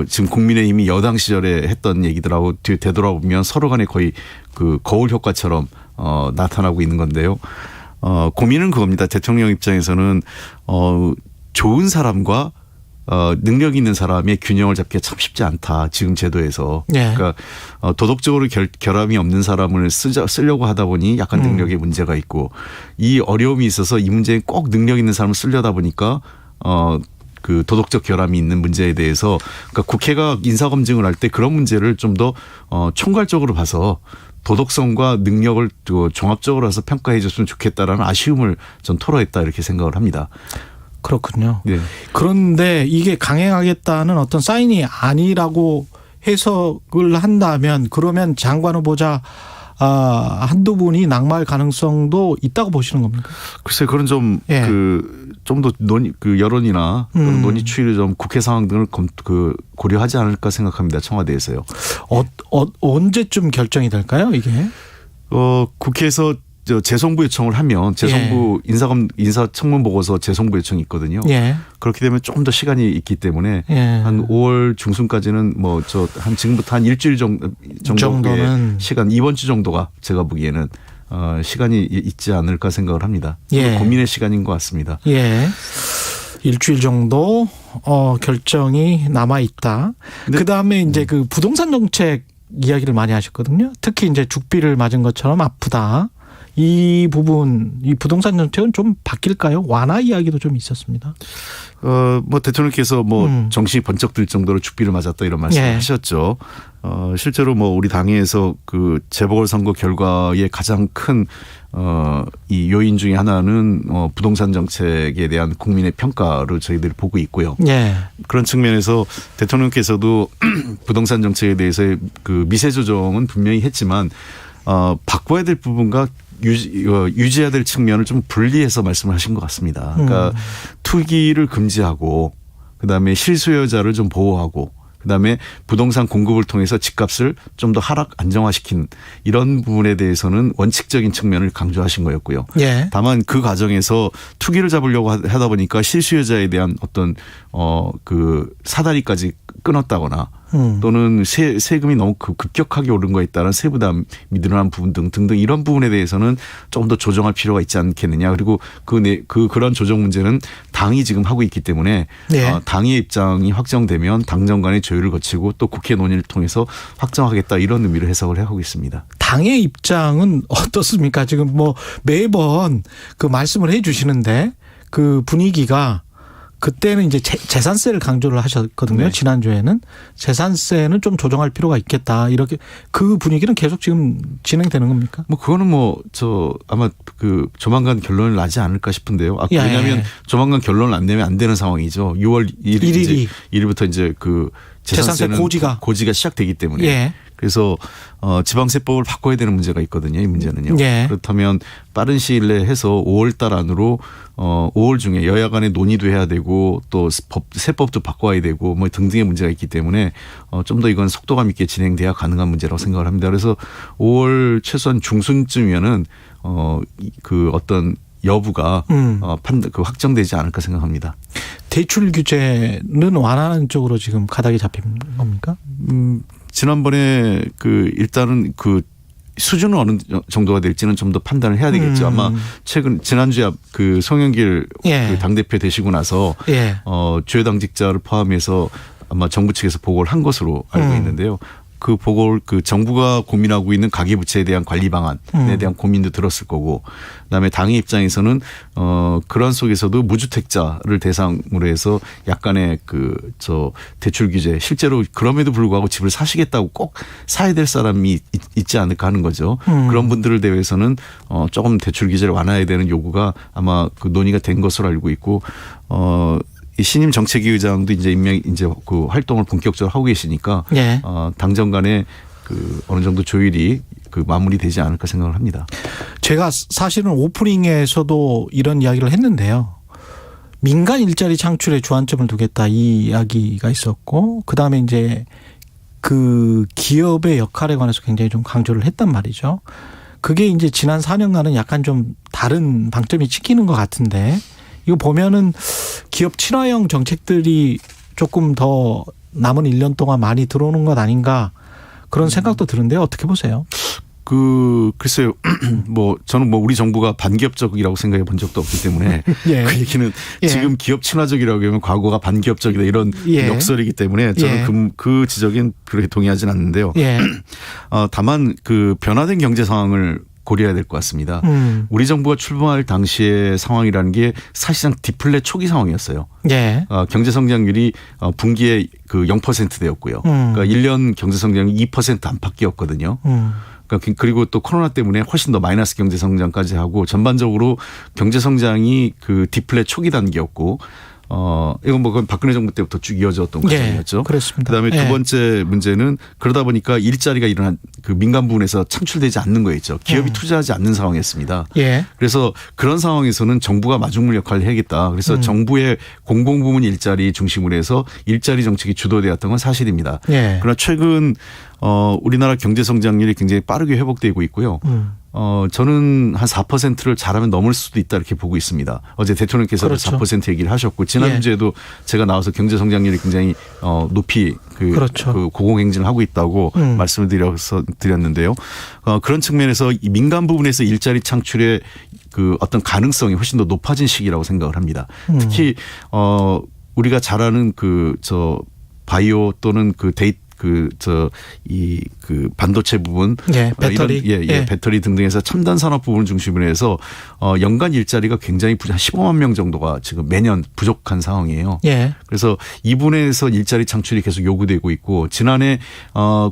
지금 국민의힘이 여당 시절에 했던 얘기들하고 뒤에 되돌아보면 서로 간에 거의 그 거울 효과처럼 나타나고 있는 건데요. 고민은 그겁니다. 대통령 입장에서는 좋은 사람과 능력 있는 사람의 균형을 잡기가 참 쉽지 않다. 지금 제도에서. 네. 그러니까 도덕적으로 결함이 없는 사람을 쓰려고 하다 보니 약간 능력에 문제가 있고 이 어려움이 있어서 이 문제에 꼭 능력 있는 사람을 쓰려다 보니까 그 도덕적 결함이 있는 문제에 대해서 그러니까 국회가 인사검증을 할 때 그런 문제를 좀 더 총괄적으로 봐서 도덕성과 능력을 종합적으로 해서 평가해 줬으면 좋겠다라는 아쉬움을 전 토로했다 이렇게 생각을 합니다. 그렇군요. 네. 그런데 이게 강행하겠다는 어떤 사인이 아니라고 해석을 한다면 그러면 장관 후보자 한두 분이 낙마할 가능성도 있다고 보시는 겁니까? 글쎄, 그런 좀 좀 더 여론이나 논의 추이를 좀 국회 상황 등을 고려하지 않을까 생각합니다. 청와대에서요. 언제쯤 결정이 될까요, 이게? 국회에서 재송부 요청을 하면 재송부 인사청문 보고서 재송부 요청이 있거든요. 예. 그렇게 되면 조금 더 시간이 있기 때문에 한 5월 중순까지는 뭐 한 지금부터 한 일주일 정도의 시간 이번 주 정도가 제가 보기에는 시간이 있지 않을까 생각을 합니다. 고민의 시간인 것 같습니다. 예. 일주일 정도 결정이 남아 있다. 그다음에 이제 그 부동산 정책 이야기를 많이 하셨거든요. 특히 이제 죽비를 맞은 것처럼 아프다. 이 부분, 이 부동산 정책은 좀 바뀔까요? 완화 이야기도 좀 있었습니다. 뭐 대통령께서 뭐 정신이 번쩍 들 정도로 죽비를 맞았다 이런 말씀을 하셨죠. 실제로 뭐 우리 당에서 그 재보궐선거 결과의 가장 큰 이 요인 중에 하나는 부동산 정책에 대한 국민의 평가로 저희들이 보고 있고요. 그런 측면에서 대통령께서도 부동산 정책에 대해서의 그 미세 조정은 분명히 했지만 바꿔야 될 부분과 유지해야 될 측면을 좀 분리해서 말씀을 하신 것 같습니다. 그러니까 투기를 금지하고 그다음에 실수요자를 좀 보호하고 그다음에 부동산 공급을 통해서 집값을 좀 더 하락 안정화시킨 이런 부분에 대해서는 원칙적인 측면을 강조하신 거였고요. 다만 그 과정에서 투기를 잡으려고 하다 보니까 실수요자에 대한 어떤 그 사다리까지 끊었다거나 또는 세금이 너무 급격하게 오른 거에 따른 세부담이 늘어난 부분 등등 이런 부분에 대해서는 조금 더 조정할 필요가 있지 않겠느냐. 그리고 그런 조정 문제는 당이 지금 하고 있기 때문에 당의 입장이 확정되면 당정 간의 조율을 거치고 또 국회 논의를 통해서 확정하겠다 이런 의미로 해석을 하고 있습니다. 당의 입장은 어떻습니까? 지금 뭐 매번 그 말씀을 해 주시는데 그 분위기가 그때는 이제 재산세를 강조를 하셨거든요. 지난주에는 재산세는 좀 조정할 필요가 있겠다. 이렇게 그 분위기는 계속 지금 진행되는 겁니까? 뭐 그거는 아마 그 조만간 결론을 나지 않을까 싶은데요. 왜냐하면 조만간 결론을 안 내면 안 되는 상황이죠. 6월 1일부터 이제 그 재산세는 고지가 시작되기 때문에. 그래서 지방세법을 바꿔야 되는 문제가 있거든요. 이 문제는요. 그렇다면 빠른 시일 내에 해서 5월 달 안으로 5월 중에 여야 간에 논의도 해야 되고 또 세법도 바꿔야 되고 뭐 등등의 문제가 있기 때문에 좀 더 이건 속도감 있게 진행돼야 가능한 문제라고 생각을 합니다. 그래서 5월 최소한 중순쯤이면은 그 어떤 여부가 확정되지 않을까 생각합니다. 대출 규제는 완화하는 쪽으로 지금 가닥이 잡힌 겁니까? 지난번에 일단은 수준은 어느 정도가 될지는 좀 더 판단을 해야 되겠죠. 아마 지난주에 그 송영길 그 당대표 되시고 나서 주요 당직자를 포함해서 아마 정부 측에서 보고를 한 것으로 알고 있는데요. 그 보고를 정부가 고민하고 있는 가계부채에 대한 관리 방안에 대한 고민도 들었을 거고 그다음에 당의 입장에서는 그런 속에서도 무주택자를 대상으로 해서 약간의 대출 규제 실제로 그럼에도 불구하고 집을 사시겠다고 꼭 사야 될 사람이 있지 않을까 하는 거죠. 그런 분들을 대해서는 조금 대출 규제를 완화해야 되는 요구가 아마 논의가 된 것으로 알고 있고 이 신임 정책위 의장도 이제 그 활동을 본격적으로 하고 계시니까 예. 당정 간에 그 어느 정도 조율이 그 마무리되지 않을까 생각을 합니다. 제가 사실은 오프닝에서도 이런 이야기를 했는데요. 민간 일자리 창출에 주안점을 두겠다 이 이야기가 있었고 그다음에 이제 그 기업의 역할에 관해서 굉장히 좀 강조를 했단 말이죠. 그게 이제 지난 4년간은 약간 좀 다른 방점이 찍히는 것 같은데 이거 보면은 기업 친화형 정책들이 조금 더 남은 1년 동안 많이 들어오는 것 아닌가 그런 생각도 드는데요. 어떻게 보세요? 글쎄요. 저는 우리 정부가 반기업적이라고 생각해 본 적도 없기 때문에 예. 그 얘기는 예. 지금 기업 친화적이라고 하면 과거가 반기업적이다 이런 예. 역설이기 때문에 저는 예. 그 지적엔 그렇게 동의하진 않는데요. 예. 다만 그 변화된 경제 상황을 고려해야 될 것 같습니다. 우리 정부가 출범할 당시의 상황이라는 게 사실상 디플레 초기 상황이었어요. 예. 경제 성장률이 분기에 그 0%대였고요. 그러니까 1년 경제 성장이 2% 안팎이었거든요. 그리고 또 코로나 때문에 훨씬 더 마이너스 경제 성장까지 하고 전반적으로 경제 성장이 그 디플레 초기 단계였고 이건 그건 박근혜 정부 때부터 쭉 이어졌던 과정이었죠. 네, 그렇습니다. 그다음에 두 번째 문제는 그러다 보니까 일자리가 일어난 그 민간 부분에서 창출되지 않는 거였죠. 기업이 투자하지 않는 상황이었습니다. 예. 그래서 그런 상황에서는 정부가 마중물 역할을 해야겠다. 그래서 정부의 공공부문 일자리 중심으로 해서 일자리 정책이 주도되었던 건 사실입니다. 예. 그러나 최근 우리나라 경제 성장률이 굉장히 빠르게 회복되고 있고요. 저는 한 4%를 잘하면 넘을 수도 있다 이렇게 보고 있습니다. 어제 대통령께서 그렇죠. 4% 얘기를 하셨고 지난주에도 예. 제가 나와서 경제 성장률이 굉장히 높이 그렇죠. 그 고공행진을 하고 있다고 말씀을 드렸는데요. 그런 측면에서 이 민간 부분에서 일자리 창출의 그 어떤 가능성이 훨씬 더 높아진 시기라고 생각을 합니다. 특히 우리가 잘 아는 바이오 또는 반도체 부분, 배터리, 배터리 등등에서 첨단 산업 부분을 중심으로 해서 연간 일자리가 굉장히 한 15만 명 정도가 지금 매년 부족한 상황이에요. 예. 그래서 이 부분에서 일자리 창출이 계속 요구되고 있고 지난해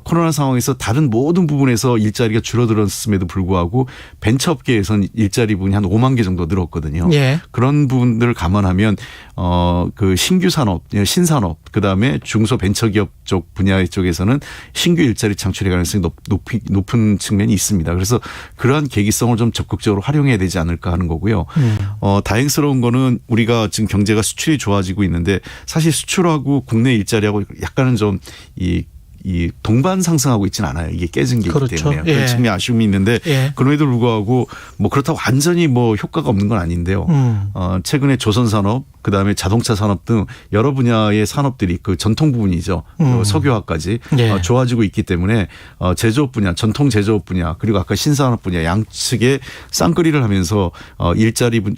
코로나 상황에서 다른 모든 부분에서 일자리가 줄어들었음에도 불구하고 벤처업계에서는 일자리 부분이 한 5만 개 정도 늘었거든요. 예. 그런 부분들을 감안하면 그 신규 산업, 신산업, 그다음에 중소벤처기업 쪽 분야 쪽에서는 신규 일자리 창출의 가능성이 높은 측면이 있습니다. 그래서 그러한 계기성을 좀 적극적으로 활용해야 되지 않을까 하는 거고요. 다행스러운 거는 우리가 지금 경제가 수출이 좋아지고 있는데 사실 수출하고 국내 일자리하고 약간은 좀 이 동반 상승하고 있지는 않아요. 이게 깨진 게 있기 때문에 그런 측면이 아쉬움이 있는데 그럼에도 불구하고 그렇다고 완전히 효과가 없는 건 아닌데요. 최근에 조선산업 그다음에 자동차 산업 등 여러 분야의 산업들이 그 전통 부분이죠. 석유화까지 좋아지고 있기 때문에 제조업 분야, 전통 제조업 분야 그리고 아까 신산업 분야 양측에 쌍끌이를 하면서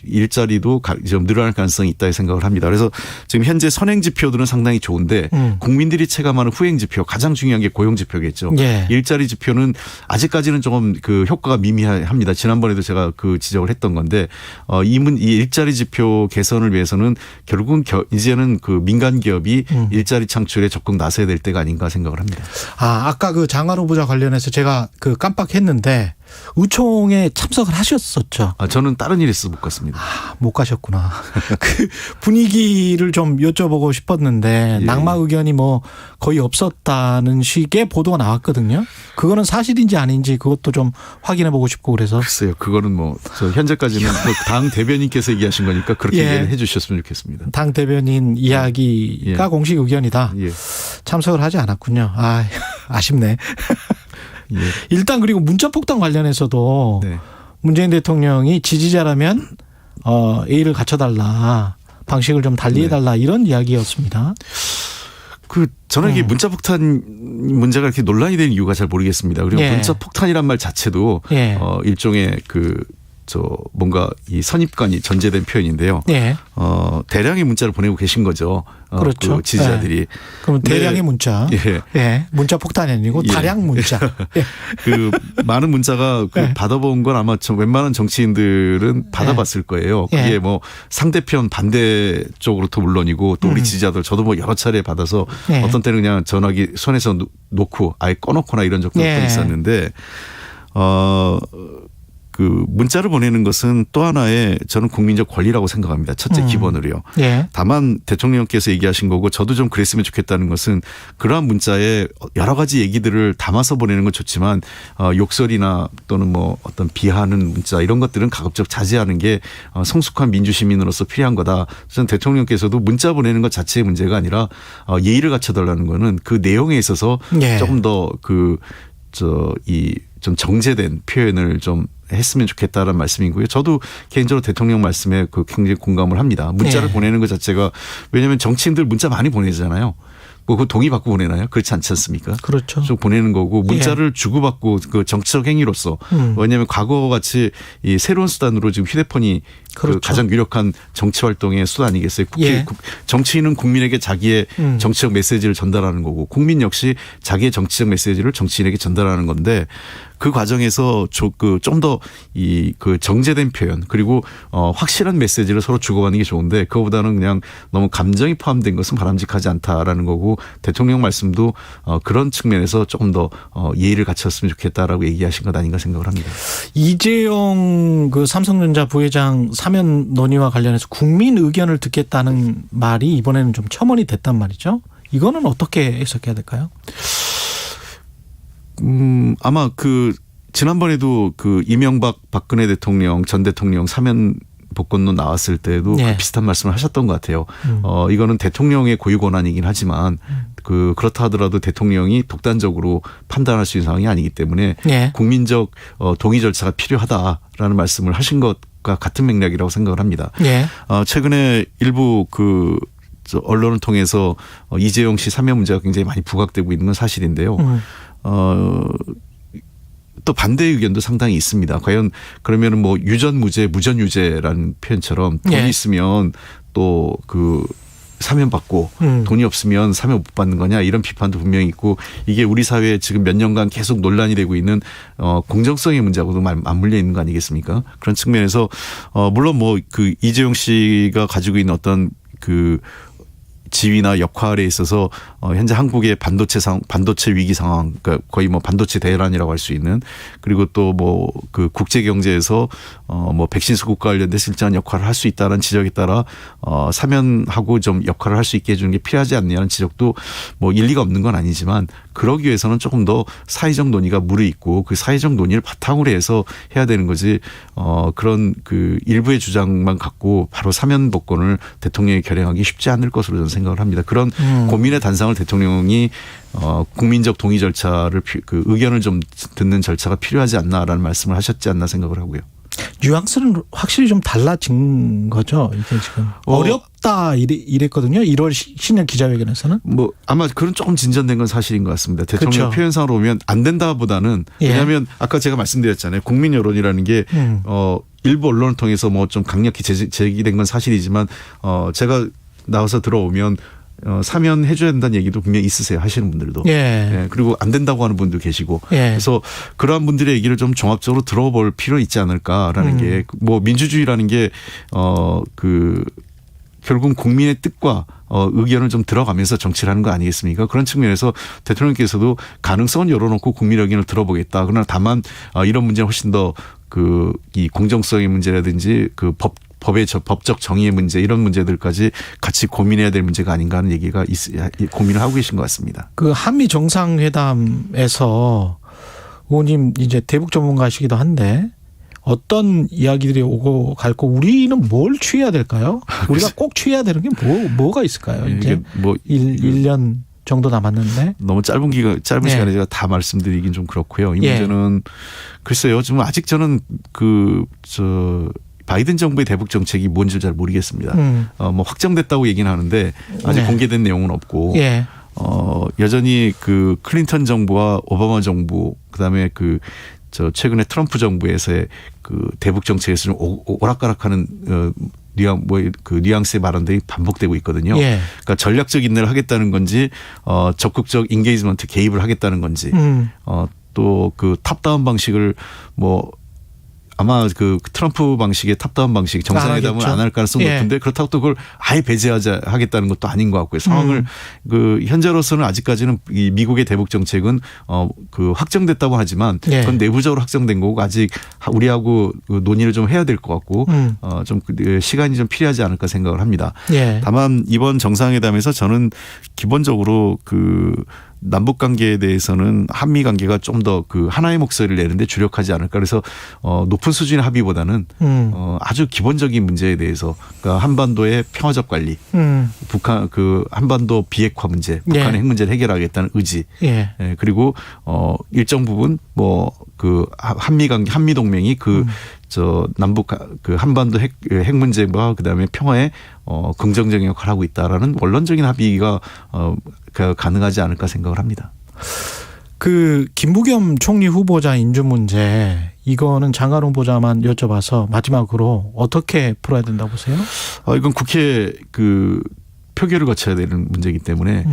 일자리도 좀 늘어날 가능성이 있다 생각을 합니다. 그래서 지금 현재 선행 지표들은 상당히 좋은데 국민들이 체감하는 후행 지표 가장 중요한 게 고용 지표겠죠. 일자리 지표는 아직까지는 조금 그 효과가 미미합니다. 지난번에도 제가 그 지적을 했던 건데 이 일자리 지표 개선을 위해서는 결국은 이제는 그 민간 기업이 일자리 창출에 적극 나서야 될 때가 아닌가 생각을 합니다. 아까 그 장관 후보자 관련해서 제가 그 깜빡했는데 의총에 참석을 하셨었죠. 저는 다른 일 있어서 못 갔습니다. 못 가셨구나. 그 분위기를 좀 여쭤보고 싶었는데 낙마 의견이 거의 없었다는 식의 보도가 나왔거든요. 그거는 사실인지 아닌지 그것도 좀 확인해 보고 싶고 그래서. 글쎄요. 그거는 저 현재까지는 당 대변인께서 얘기하신 거니까 그렇게 얘기를 해 주셨으면 좋겠습니다. 당 대변인 이야기가 공식 의견이다. 참석을 하지 않았군요. 아쉽네. 일단 그리고 문자폭탄 관련해서도 문재인 대통령이 지지자라면 A를 갖춰달라. 방식을 좀 달리해달라 이런 이야기였습니다. 저는 이게 문자폭탄 문제가 이렇게 논란이 되는 이유가 잘 모르겠습니다. 그리고 문자폭탄이란 말 자체도 일종의 뭔가 이 선입관이 전제된 표현인데요. 대량의 문자를 보내고 계신 거죠. 그렇죠. 그 지지자들이. 그럼 대량의 문자. 문자 폭탄이 아니고 다량 문자. 그 많은 문자가 받아본 건 아마 웬만한 정치인들은 받아봤을 거예요. 그게 상대편 반대 쪽으로도 물론이고 또 우리 지지자들 저도 여러 차례 받아서 어떤 때는 그냥 전화기 손에서 놓고 아예 꺼놓거나 이런 적도 있었는데 그 문자를 보내는 것은 또 하나의 저는 국민적 권리라고 생각합니다. 첫째 기본으로요. 예. 다만 대통령께서 얘기하신 거고 저도 좀 그랬으면 좋겠다는 것은 그러한 문자에 여러 가지 얘기들을 담아서 보내는 건 좋지만 욕설이나 또는 뭐 어떤 비하하는 문자 이런 것들은 가급적 자제하는 게 성숙한 민주시민으로서 필요한 거다. 저는 대통령께서도 문자 보내는 것 자체의 문제가 아니라 예의를 갖춰달라는 거는 그 내용에 있어서 예. 조금 더 좀 정제된 표현을 좀 했으면 좋겠다라는 말씀이고요. 저도 개인적으로 대통령 말씀에 굉장히 공감을 합니다. 문자를 보내는 것 자체가 왜냐하면 정치인들 문자 많이 보내잖아요. 뭐 그 동의 받고 보내나요? 그렇지 않지 않습니까? 그렇죠. 좀 보내는 거고 문자를 주고받고 그 정치적 행위로서 왜냐하면 과거와 같이 이 새로운 수단으로 지금 휴대폰이 그렇죠. 그 가장 유력한 정치 활동의 수단이겠어요. 정치인은 국민에게 자기의 정치적 메시지를 전달하는 거고 국민 역시 자기의 정치적 메시지를 정치인에게 전달하는 건데 그 과정에서 좀 더 그 정제된 표현 그리고 확실한 메시지를 서로 주고받는 게 좋은데 그거보다는 그냥 너무 감정이 포함된 것은 바람직하지 않다라는 거고 대통령 말씀도 그런 측면에서 조금 더 예의를 갖췄으면 좋겠다라고 얘기하신 것 아닌가 생각을 합니다. 이재용 그 삼성전자 부회장 사면 논의와 관련해서 국민 의견을 듣겠다는 말이 이번에는 좀 첨언이 됐단 말이죠. 이거는 어떻게 해석해야 될까요? 아마 지난번에도 이명박 박근혜 대통령 전 대통령 사면 복권론 나왔을 때도 네. 비슷한 말씀을 하셨던 것 같아요. 이거는 대통령의 고유 권한이긴 하지만 그렇다 하더라도 대통령이 독단적으로 판단할 수 있는 상황이 아니기 때문에 네. 국민적 동의 절차가 필요하다라는 말씀을 하신 것과 같은 맥락이라고 생각을 합니다. 네. 최근에 일부 언론을 통해서 이재용 씨 사면 문제가 굉장히 많이 부각되고 있는 건 사실인데요. 또 반대 의견도 상당히 있습니다. 과연 그러면은 뭐 유전무죄, 무전유죄라는 표현처럼 돈이 네. 있으면 또 사면 받고 돈이 없으면 사면 못 받는 거냐 이런 비판도 분명히 있고 이게 우리 사회에 지금 몇 년간 계속 논란이 되고 있는 공정성의 문제하고도 맞물려 있는 거 아니겠습니까? 그런 측면에서 물론 이재용 씨가 가지고 있는 어떤 지위나 역할에 있어서 현재 한국의 반도체 위기 상황, 그러니까 거의 반도체 대란이라고 할 수 있는 그리고 또 국제 경제에서 백신 수급과 관련돼서 일정한 역할을 할 수 있다는 지적에 따라 사면하고 좀 역할을 할 수 있게 해주는 게 필요하지 않느냐는 지적도 일리가 없는 건 아니지만 그러기 위해서는 조금 더 사회적 논의가 무르익고 그 사회적 논의를 바탕으로 해서 해야 되는 거지 그런 일부의 주장만 갖고 바로 사면 복권을 대통령이 결행하기 쉽지 않을 것으로 저는 생각을 합니다. 그런 고민의 단상을 대통령이 국민적 동의 절차를 의견을 좀 듣는 절차가 필요하지 않나라는 말씀을 하셨지 않나 생각을 하고요. 뉘앙스는 확실히 좀 달라진 거죠. 이게 지금 어렵다 이랬거든요. 1월 신년 기자회견에서는. 아마 그런 조금 진전된 건 사실인 것 같습니다. 대통령 그렇죠. 표현상으로 보면 안 된다보다는 왜냐하면 아까 제가 말씀드렸잖아요. 국민 여론이라는 게 일부 언론을 통해서 좀 강력히 제기된 건 사실이지만 제가 나와서 들어오면 사면해줘야 된다는 얘기도 분명히 있으세요. 하시는 분들도. 예. 그리고 안 된다고 하는 분도 계시고. 예. 그래서 그러한 분들의 얘기를 좀 종합적으로 들어볼 필요 있지 않을까라는 게 민주주의라는 게 결국 국민의 뜻과 의견을 좀 들어가면서 정치를 하는 거 아니겠습니까? 그런 측면에서 대통령께서도 가능성은 열어놓고 국민 의견을 들어보겠다. 그러나 다만 이런 문제는 훨씬 더 이 공정성의 문제라든지 법의 법적 정의의 문제 이런 문제들까지 같이 고민해야 될 문제가 아닌가 하는 얘기가 고민을 하고 계신 것 같습니다. 한미 정상회담에서 의원님 이제 대북 전문가시기도 한데 어떤 이야기들이 오고 갈고 우리는 뭘 취해야 될까요? 우리가 꼭 취해야 되는 게 뭐가 있을까요? 이제 1년 정도 남았는데 너무 짧은 시간에 제가 다 말씀드리긴 좀 그렇고요. 이 문제는 글쎄요. 지금 아직 저는 바이든 정부의 대북 정책이 뭔지 잘 모르겠습니다. 확정됐다고 얘기는 하는데 아직 공개된 내용은 없고 여전히 클린턴 정부와 오바마 정부 그다음에 최근에 트럼프 정부에서의 대북 정책에서 좀 오락가락하는 뉘앙스의 발언들이 반복되고 있거든요. 그러니까 전략적 인내를 하겠다는 건지 적극적 인게이지먼트 개입을 하겠다는 건지 또 탑다운 방식을 아마 그 트럼프 방식의 탑다운 방식 정상회담을 안 할 가능성이 높은데 그렇다고 또 그걸 아예 배제하겠다는 것도 아닌 것 같고요. 상황을 그 현재로서는 아직까지는 이 미국의 대북 정책은 그 확정됐다고 하지만 그건 내부적으로 확정된 거고 아직 우리하고 논의를 좀 해야 될 것 같고 좀 시간이 좀 필요하지 않을까 생각을 합니다. 다만 이번 정상회담에서 저는 기본적으로 그 남북 관계에 대해서는 한미 관계가 좀 더 그 하나의 목소리를 내는데 주력하지 않을까. 그래서 높은 수준의 합의보다는 아주 기본적인 문제에 대해서 그러니까 한반도의 평화적 관리, 북한 그 한반도 비핵화 문제, 북한의 핵 문제를 해결하겠다는 의지, 그리고 일정 부분 뭐 그 한미 관계, 한미 동맹이 저 남북 그 한반도 핵 문제와 그다음에 평화에 긍정적인 역할을 하고 있다라는 원론적인 합의가 가능하지 않을까 생각을 합니다. 그 김부겸 총리 후보자 인준 문제 이거는 장관 후보자만 여쭤봐서 마지막으로 어떻게 풀어야 된다고 보세요? 이건 국회 그 표결을 거쳐야 되는 문제이기 때문에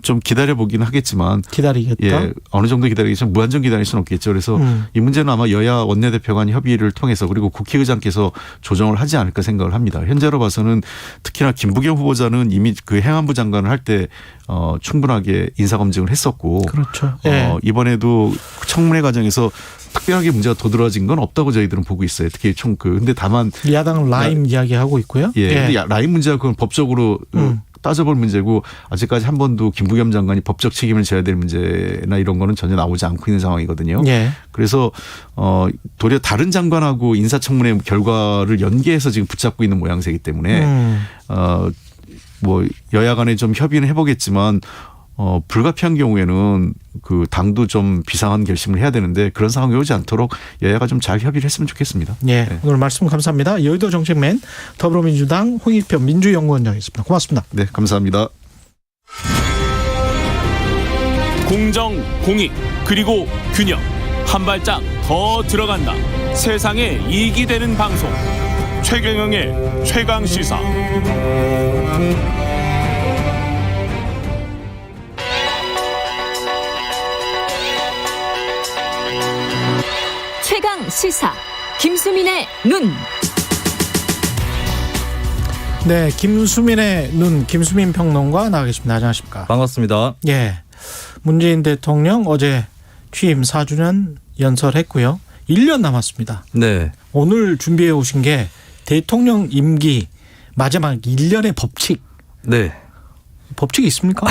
좀 기다려보긴 하겠지만 기다리겠다. 어느 정도 기다리겠지만 무한정 기다릴 수는 없겠죠. 그래서 이 문제는 아마 여야 원내대표 간 협의를 통해서 그리고 국회의장께서 조정을 하지 않을까 생각을 합니다. 현재로 봐서는 특히나 김부겸 후보자는 이미 그 행안부 장관을 할 때 충분하게 인사검증을 했었고 그렇죠. 이번에도 청문회 과정에서 특별하게 문제가 도드라진 건 없다고 저희들은 보고 있어요. 특히 근데 다만 야당 라임 이야기하고 있고요. 근데 라임 문제가 그건 법적으로 따져볼 문제고 아직까지 한 번도 김부겸 장관이 법적 책임을 져야 될 문제나 이런 거는 전혀 나오지 않고 있는 상황이거든요. 그래서 도리어 다른 장관하고 인사청문회 결과를 연계해서 지금 붙잡고 있는 모양새이기 때문에 뭐 여야 간에 좀 협의는 해보겠지만 불가피한 경우에는 그 당도 좀 비상한 결심을 해야 되는데 그런 상황이 오지 않도록 여야가 좀 잘 협의를 했으면 좋겠습니다. 오늘 말씀 감사합니다. 여의도 정책맨 더불어민주당 홍익표 민주연구원장이었습니다. 고맙습니다. 네, 감사합니다. 공정, 공익, 그리고 균형. 한 발짝 더 들어간다. 세상에 이익이 되는 방송. 최경영의 최강시사. 최강 시사 김수민의 눈. 네, 김수민의 눈 김수민 평론가 나와 계십니다. 안녕하십니까? 반갑습니다. 문재인 대통령 어제 취임 4주년 연설했고요. 1년 남았습니다. 네. 오늘 준비해 오신 게 대통령 임기 마지막 1년의 법칙. 네. 법칙이 있습니까?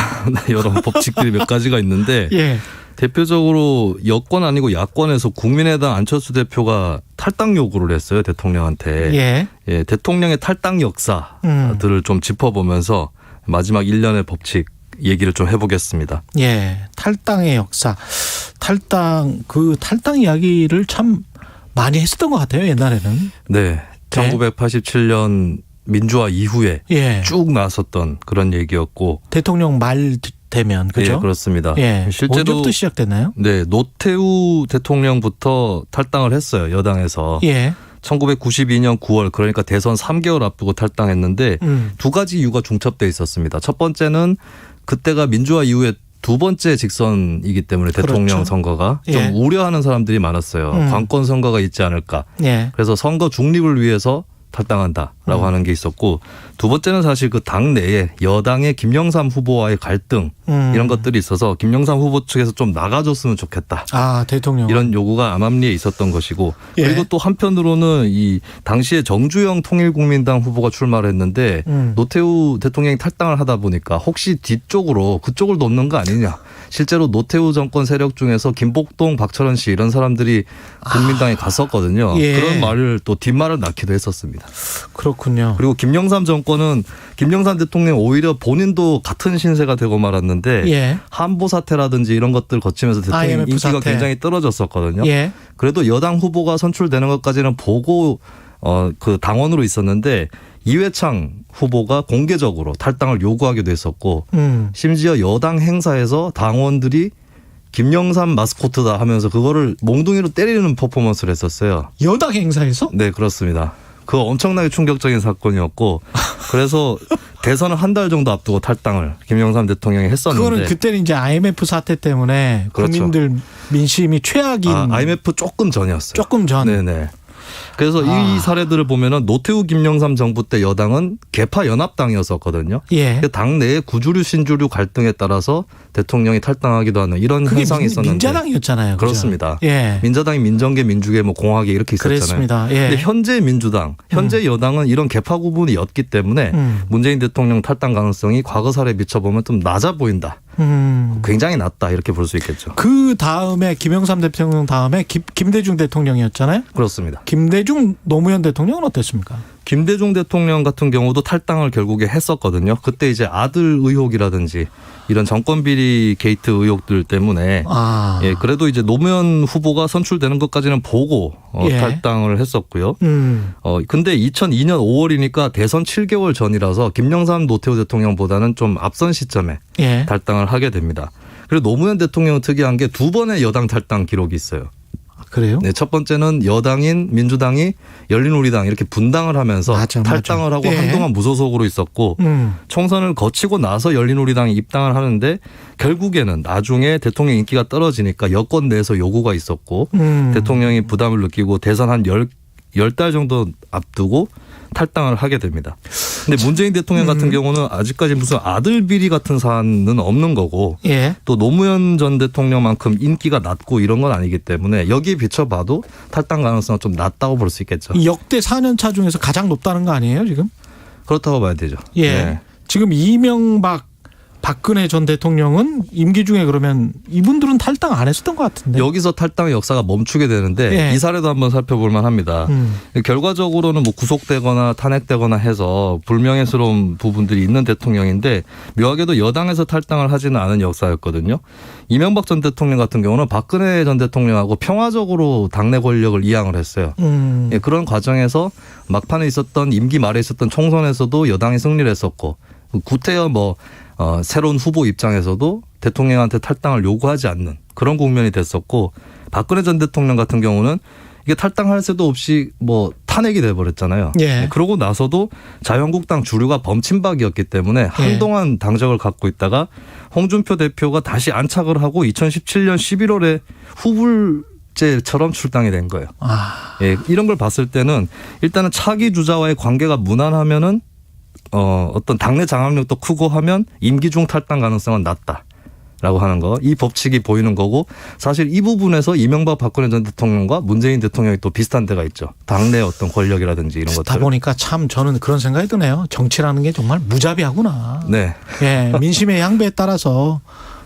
여러 법칙들이 몇 가지가 있는데 대표적으로 여권 아니고 야권에서 국민의당 안철수 대표가 탈당 요구를 했어요. 대통령한테. 대통령의 탈당 역사들을 좀 짚어보면서 마지막 1년의 법칙 얘기를 좀 해보겠습니다. 탈당의 역사. 탈당 이야기를 참 많이 했었던 것 같아요. 옛날에는. 네. 1987년 민주화 이후에 쭉 나섰던 그런 얘기였고. 대통령 말 되면 그죠? 네, 그렇습니다. 실제로 언제부터 시작됐나요? 네, 노태우 대통령부터 탈당을 했어요. 여당에서. 1992년 9월 그러니까 대선 3개월 앞두고 탈당했는데 두 가지 이유가 중첩돼 있었습니다. 첫 번째는 그때가 민주화 이후에 두 번째 직선이기 때문에 대통령 선거가 좀 우려하는 사람들이 많았어요. 관권 선거가 있지 않을까. 그래서 선거 중립을 위해서 탈당한다라고 하는 게 있었고 두 번째는 사실 그 당내에 여당의 김영삼 후보와의 갈등 이런 것들이 있어서 김영삼 후보 측에서 좀 나가줬으면 좋겠다. 대통령 이런 요구가 암암리에 있었던 것이고 그리고 또 한편으로는 이 당시에 정주영 통일국민당 후보가 출마를 했는데 노태우 대통령이 탈당을 하다 보니까 혹시 뒤쪽으로 그쪽을 놓는 거 아니냐. 실제로 노태우 정권 세력 중에서 김복동, 박철원 씨 이런 사람들이 국민당에 갔었거든요. 그런 말을 또 뒷말을 낳기도 했었습니다. 그렇군요. 그리고 김영삼 정권은 김영삼 대통령 오히려 본인도 같은 신세가 되고 말았는데 한보 사태라든지 이런 것들 거치면서 대통령 인기가 굉장히 떨어졌었거든요. 그래도 여당 후보가 선출되는 것까지는 보고 그 당원으로 있었는데 이회창 후보가 공개적으로 탈당을 요구하기도 했었고 심지어 여당 행사에서 당원들이 김영삼 마스코트다 하면서 그거를 몽둥이로 때리는 퍼포먼스를 했었어요. 여당 행사에서? 네, 그렇습니다. 그거 엄청나게 충격적인 사건이었고 그래서 대선을 한 달 정도 앞두고 탈당을 김영삼 대통령이 했었는데. 그거는 그때는 이제 IMF 사태 때문에 그렇죠. 국민들 민심이 최악인. IMF 조금 전이었어요. 조금 전. 네네. 그래서 이 사례들을 보면은 노태우 김영삼 정부 때 여당은 개파 연합당이었었거든요. 예. 당 내의 구주류 신주류 갈등에 따라서 대통령이 탈당하기도 하는 이런 현상이 있었는데. 민자당이었잖아요. 그렇습니다. 예. 민자당이 민정계, 민주계, 뭐 공화계 이렇게 있었잖아요. 그렇습니다. 예. 근데 현재 민주당, 현재 여당은 이런 개파 구분이었기 때문에 문재인 대통령 탈당 가능성이 과거 사례에 비춰보면 좀 낮아 보인다. 굉장히 낮다 이렇게 볼 수 있겠죠. 그 다음에 김영삼 대통령 다음에 김대중 대통령이었잖아요. 그렇습니다. 김대중 노무현 대통령은 어땠습니까? 김대중 대통령 같은 경우도 탈당을 결국에 했었거든요. 그때 이제 아들 의혹이라든지 이런 정권 비리 게이트 의혹들 때문에 예, 그래도 이제 노무현 후보가 선출되는 것까지는 보고 예. 탈당을 했었고요. 근데 2002년 5월이니까 대선 7개월 전이라서 김영삼 노태우 대통령보다는 좀 앞선 시점에 예. 탈당을 하게 됩니다. 그리고 노무현 대통령은 특이한 게 2번의 여당 탈당 기록이 있어요. 그래요? 네, 첫 번째는 여당인 민주당이 열린우리당 이렇게 분당을 하면서 탈당을 하고 네. 한동안 무소속으로 있었고 총선을 거치고 나서 열린우리당이 입당을 하는데 결국에는 나중에 대통령 인기가 떨어지니까 여권 내에서 요구가 있었고 대통령이 부담을 느끼고 대선 한 10달 정도 앞두고 탈당을 하게 됩니다. 근데 문재인 대통령 같은 경우는 아직까지 무슨 아들 비리 같은 사안은 없는 거고 예. 또 노무현 전 대통령만큼 인기가 낮고 이런 건 아니기 때문에 여기에 비춰봐도 탈당 가능성은 좀 낮다고 볼 수 있겠죠. 역대 4년 차 중에서 가장 높다는 거 아니에요 지금? 그렇다고 봐야 되죠. 예. 네. 지금 이명박 박근혜 전 대통령은 임기 중에 그러면 이분들은 탈당 안 했었던 것 같은데. 여기서 탈당의 역사가 멈추게 되는데 예. 이 사례도 한번 살펴볼 만합니다. 결과적으로는 뭐 구속되거나 탄핵되거나 해서 불명예스러운 부분들이 있는 대통령인데 묘하게도 여당에서 탈당을 하지는 않은 역사였거든요. 이명박 전 대통령 같은 경우는 박근혜 전 대통령하고 평화적으로 당내 권력을 이양을 했어요. 예, 그런 과정에서 막판에 있었던 임기 말에 있었던 총선에서도 여당이 승리를 했었고 구태여 새로운 후보 입장에서도 대통령한테 탈당을 요구하지 않는 그런 국면이 됐었고 박근혜 전 대통령 같은 경우는 이게 탈당할 새도 없이 탄핵이 돼버렸잖아요. 예. 그러고 나서도 자유한국당 주류가 범친박이었기 때문에 한동안 당적을 갖고 있다가 홍준표 대표가 다시 안착을 하고 2017년 11월에 후불제처럼 출당이 된 거예요. 예, 이런 걸 봤을 때는 일단은 차기 주자와의 관계가 무난하면은 어떤 당내 장악력도 크고 하면 임기 중 탈당 가능성은 낮다라고 하는 거. 이 법칙이 보이는 거고 사실 이 부분에서 이명박 박근혜 전 대통령과 문재인 대통령이 또 비슷한 데가 있죠. 당내 어떤 권력이라든지 이런 것들. 듣다 보니까 참 저는 그런 생각이 드네요. 정치라는 게 정말 무자비하구나. 네. 예, 민심의 양배에 따라서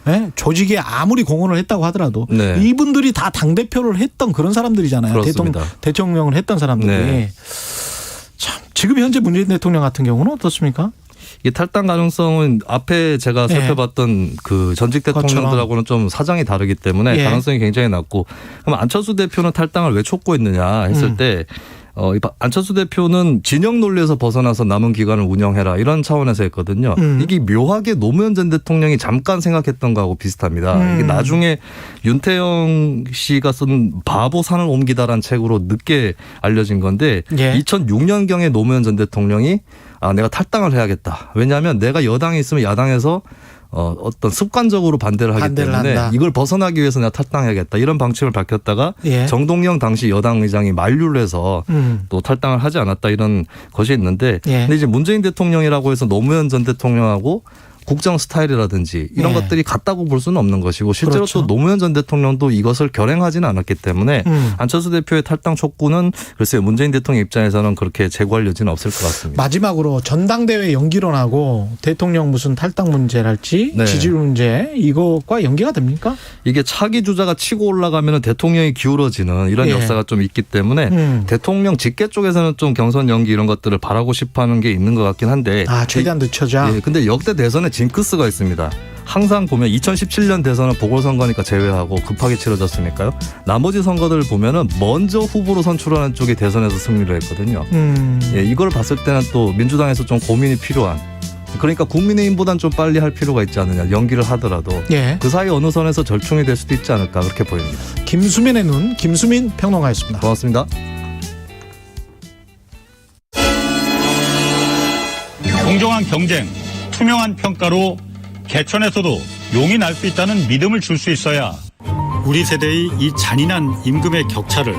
예, 조직에 아무리 공헌을 했다고 하더라도 네. 이분들이 다 당대표를 했던 그런 사람들이잖아요. 그렇습니다. 대통령을 했던 사람들이. 네. 참 지금 현재 문재인 대통령 같은 경우는 어떻습니까? 이 탈당 가능성은 앞에 제가 살펴봤던 그 전직 대통령들하고는 좀 사정이 다르기 때문에 가능성이 굉장히 낮고 그럼 안철수 대표는 탈당을 왜 촉구했느냐 했을 때 안철수 대표는 진영 논리에서 벗어나서 남은 기간을 운영해라 이런 차원에서 했거든요. 이게 묘하게 노무현 전 대통령이 잠깐 생각했던 거하고 비슷합니다. 이게 나중에 윤태영 씨가 쓴 바보 산을 옮기다라는 책으로 늦게 알려진 건데 2006년경에 노무현 전 대통령이 내가 탈당을 해야겠다. 왜냐하면 내가 여당에 있으면 야당에서 어떤 습관적으로 반대를 하기 때문에 한다. 이걸 벗어나기 위해서 내가 탈당해야겠다. 이런 방침을 밝혔다가 정동영 당시 여당 의장이 만류를 해서 또 탈당을 하지 않았다. 이런 것이 있는데 근데 이제 문재인 대통령이라고 해서 노무현 전 대통령하고 국정 스타일이라든지 이런 것들이 같다고 볼 수는 없는 것이고 실제로 또 노무현 전 대통령도 이것을 결행하지는 않았기 때문에 안철수 대표의 탈당 촉구는 글쎄요 문재인 대통령 입장에서는 그렇게 제고할 여지는 없을 것 같습니다. 마지막으로 전당대회 연기론하고 대통령 무슨 탈당 문제랄지 지지율 문제 이것과 연계가 됩니까? 이게 차기 주자가 치고 올라가면 대통령이 기울어지는 이런 역사가 좀 있기 때문에 대통령 직계 쪽에서는 좀 경선 연기 이런 것들을 바라고 싶어하는 게 있는 것 같긴 한데 최대한 늦춰자. 근데 역대 대선에 징크스가 있습니다. 항상 보면 2017년 대선은 보궐선거니까 제외하고 급하게 치러졌으니까요. 나머지 선거들 보면은 먼저 후보로 선출하는 쪽이 대선에서 승리를 했거든요. 이걸 봤을 때는 또 민주당에서 좀 고민이 필요한. 그러니까 국민의힘보다는 좀 빨리 할 필요가 있지 않느냐. 연기를 하더라도 그 사이 어느 선에서 절충이 될 수도 있지 않을까 그렇게 보입니다. 김수민의 눈 김수민 평론가였습니다. 고맙습니다. 공정한 공정한 경쟁, 투명한 평가로 개천에서도 용이 날 수 있다는 믿음을 줄 수 있어야 우리 세대의 이 잔인한 임금의 격차를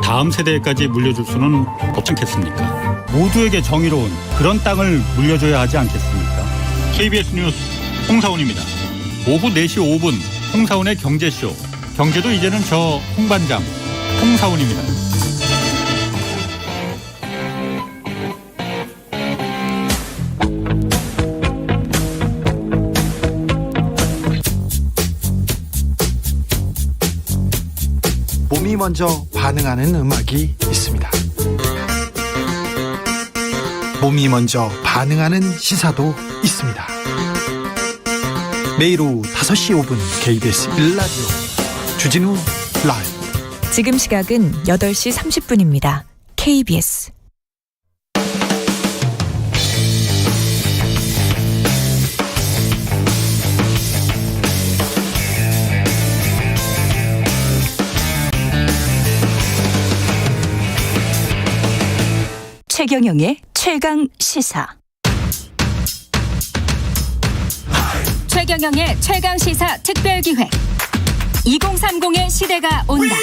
다음 세대까지 물려줄 수는 없지 않겠습니까? 모두에게 정의로운 그런 땅을 물려줘야 하지 않겠습니까? KBS 뉴스 홍사훈입니다. 오후 4시 5분 홍사훈의 경제쇼. 경제도 이제는 저 홍반장 홍사훈입니다. 몸이 먼저 반응하는 음악이 있습니다. 몸이 먼저 반응하는 시사도 있습니다. 매일 오후 5시 5분 KBS 1라디오 주진우 라이브. 지금 시각은 8시 30분입니다. KBS 최경영의 최강 시사. 최경영의 최강 시사 특별 기획. 2030의 시대가 온다.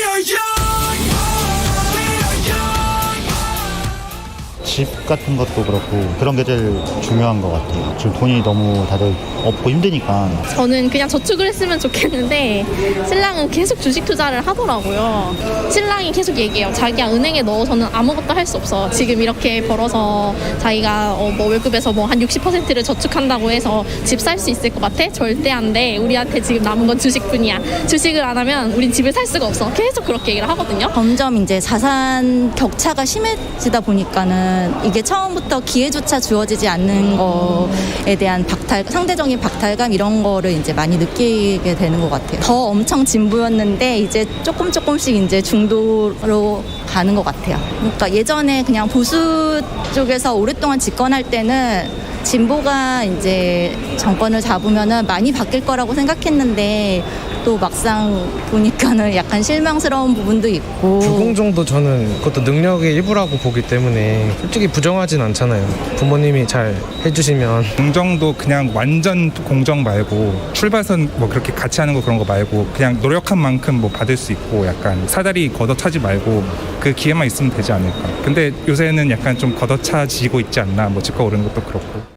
집 같은 것도 그렇고 그런 게 제일 중요한 것 같아요. 지금 돈이 너무 다들 없고 힘드니까. 저는 그냥 저축을 했으면 좋겠는데 신랑은 계속 주식 투자를 하더라고요. 신랑이 계속 얘기해요. 자기야 은행에 넣어서는 아무것도 할 수 없어. 지금 이렇게 벌어서 자기가 뭐 월급에서 뭐 한 60%를 저축한다고 해서 집 살 수 있을 것 같아? 절대 안 돼. 우리한테 지금 남은 건 주식뿐이야. 주식을 안 하면 우린 집을 살 수가 없어. 계속 그렇게 얘기를 하거든요. 점점 이제 자산 격차가 심해지다 보니까는 이게 처음부터 기회조차 주어지지 않는 거에 대한 상대적인 박탈감 이런 거를 이제 많이 느끼게 되는 것 같아요. 더 엄청 진보였는데 이제 조금씩 이제 중도로 가는 것 같아요. 그러니까 예전에 그냥 보수 쪽에서 오랫동안 집권할 때는 진보가 이제 정권을 잡으면은 많이 바뀔 거라고 생각했는데 또 막상 보니까는 약간 실망스러운 부분도 있고. 불공정도 저는 그것도 능력의 일부라고 보기 때문에 솔직히 부정하진 않잖아요. 부모님이 잘 해주시면. 공정도 그냥 완전 공정 말고 출발선 뭐 그렇게 같이 하는 거 그런 거 말고 그냥 노력한 만큼 뭐 받을 수 있고 약간 사다리 걷어차지 말고 그 기회만 있으면 되지 않을까. 근데 요새는 약간 좀 걷어차지고 있지 않나. 뭐 집값 오르는 것도 그렇고.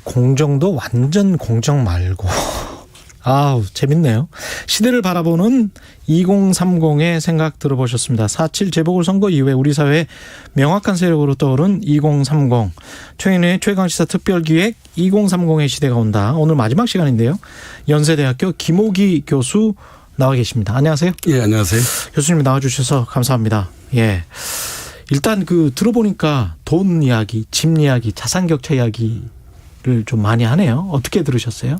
공정도 완전 공정 말고. 아우, 재밌네요. 시대를 바라보는 2030의 생각 들어보셨습니다. 4.7 재보궐선거 이후에 우리 사회의 명확한 세력으로 떠오른 2030. 최근의 최강시사 특별기획 2030의 시대가 온다. 오늘 마지막 시간인데요. 연세대학교 김호기 교수 나와 계십니다. 안녕하세요. 예, 안녕하세요. 교수님 나와주셔서 감사합니다. 예. 일단 들어보니까 돈 이야기, 집 이야기, 자산 격차 이야기 를 좀 많이 하네요. 어떻게 들으셨어요?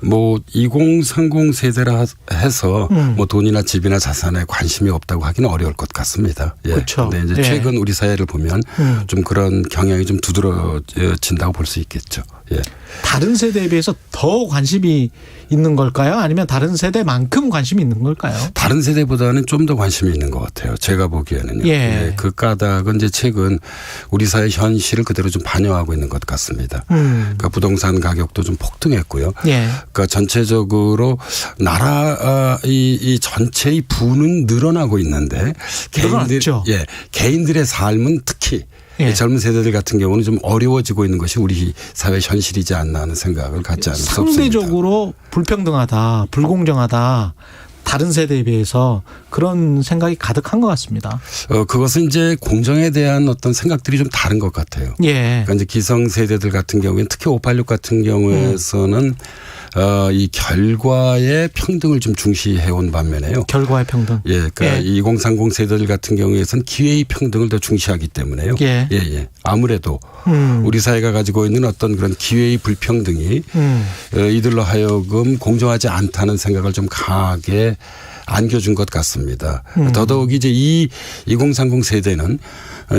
뭐 2030 세대라 해서 뭐 돈이나 집이나 자산에 관심이 없다고 하기는 어려울 것 같습니다. 예. 그렇죠. 근데 이제 최근 우리 사회를 보면 좀 그런 경향이 좀 두드러진다고 볼 수 있겠죠. 예. 다른 세대에 비해서 더 관심이 있는 걸까요? 아니면 다른 세대만큼 관심이 있는 걸까요? 다른 세대보다는 좀 더 관심이 있는 것 같아요. 제가 보기에는요. 예. 예. 그 까닭은 이제 최근 우리 사회 현실을 그대로 좀 반영하고 있는 것 같습니다. 그러니까 부동산 가격도 좀 폭등했고요. 예. 그러니까 전체적으로 나라 이 전체의 부는 늘어나고 있는데 개인들의 삶은 특히 젊은 세대들 같은 경우는 좀 어려워지고 있는 것이 우리 사회 현실이지 않나 하는 생각을 갖지 않을 수 없습니다. 상대적으로 불평등하다, 불공정하다. 다른 세대에 비해서 그런 생각이 가득한 것 같습니다. 그것은 이제 공정에 대한 어떤 생각들이 좀 다른 것 같아요. 예. 그러니까 이제 기성 세대들 같은 경우에는 특히 586 같은 경우에서는 이 결과의 평등을 좀 중시해온 반면에요. 결과의 평등. 예, 그러니까 2030 세대들 같은 경우에는 기회의 평등을 더 중시하기 때문에요. 예. 예. 아무래도 우리 사회가 가지고 있는 어떤 그런 기회의 불평등이 이들로 하여금 공정하지 않다는 생각을 좀 강하게 안겨준 것 같습니다. 더더욱 이제 이 2030 세대는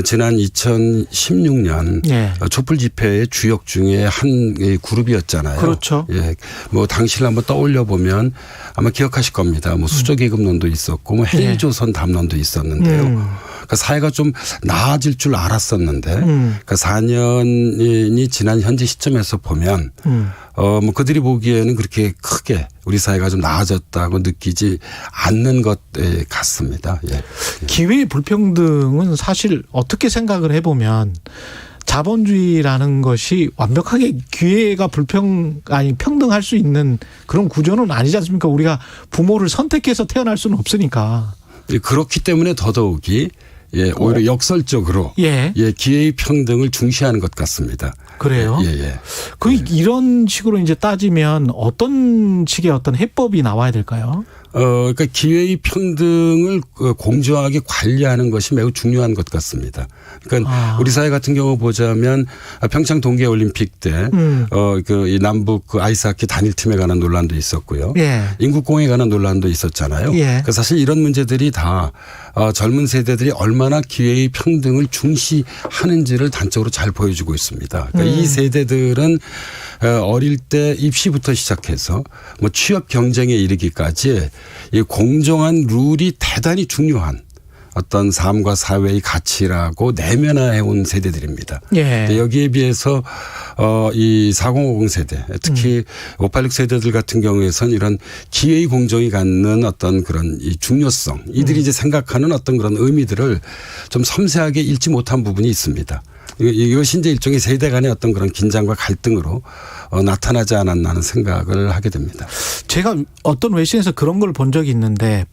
지난 2016년 촛불 집회의 주역 중에 한 그룹이었잖아요. 그렇죠. 예, 뭐 당시를 한번 떠올려 보면 아마 기억하실 겁니다. 뭐 수저계급론도 있었고, 뭐 해일조선 담론도 있었는데요. 그러니까 사회가 좀 나아질 줄 알았었는데 그러니까 4년이 지난 현재 시점에서 보면 뭐 그들이 보기에는 그렇게 크게 우리 사회가 좀 나아졌다고 느끼지 않는 것 같습니다. 예. 기회 불평등은 사실 어떻게 생각을 해보면 자본주의라는 것이 완벽하게 기회가 평등할 수 있는 그런 구조는 아니지 않습니까? 우리가 부모를 선택해서 태어날 수는 없으니까. 그렇기 때문에 더더욱이 오히려 역설적으로 기회의 평등을 중시하는 것 같습니다. 그래요? 이런 식으로 이제 따지면 어떤 식의 어떤 해법이 나와야 될까요? 그러니까 기회의 평등을 공정하게 관리하는 것이 매우 중요한 것 같습니다. 그러니까 우리 사회 같은 경우 보자면 평창 동계올림픽 때 이 남북 그 아이스하키 단일팀에 관한 논란도 있었고요. 인국공에 관한 논란도 있었잖아요. 그러니까 사실 이런 문제들이 다 젊은 세대들이 얼마나 기회의 평등을 중시하는지를 단적으로 잘 보여주고 있습니다. 그러니까 이 세대들은 어릴 때 입시부터 시작해서 뭐 취업 경쟁에 이르기까지 이 공정한 룰이 대단히 중요한 어떤 삶과 사회의 가치라고 내면화해온 세대들입니다. 여기에 비해서 이 4050 세대, 특히 586 세대들 같은 경우에선 이런 기회의 공정이 갖는 어떤 그런 이 중요성, 이들이 이제 생각하는 어떤 그런 의미들을 좀 섬세하게 읽지 못한 부분이 있습니다. 이것이 이제 일종의 세대 간의 어떤 그런 긴장과 갈등으로 나타나지 않았나 하는 생각을 하게 됩니다. 제가 어떤 외신에서 그런 걸 본 적이 있는데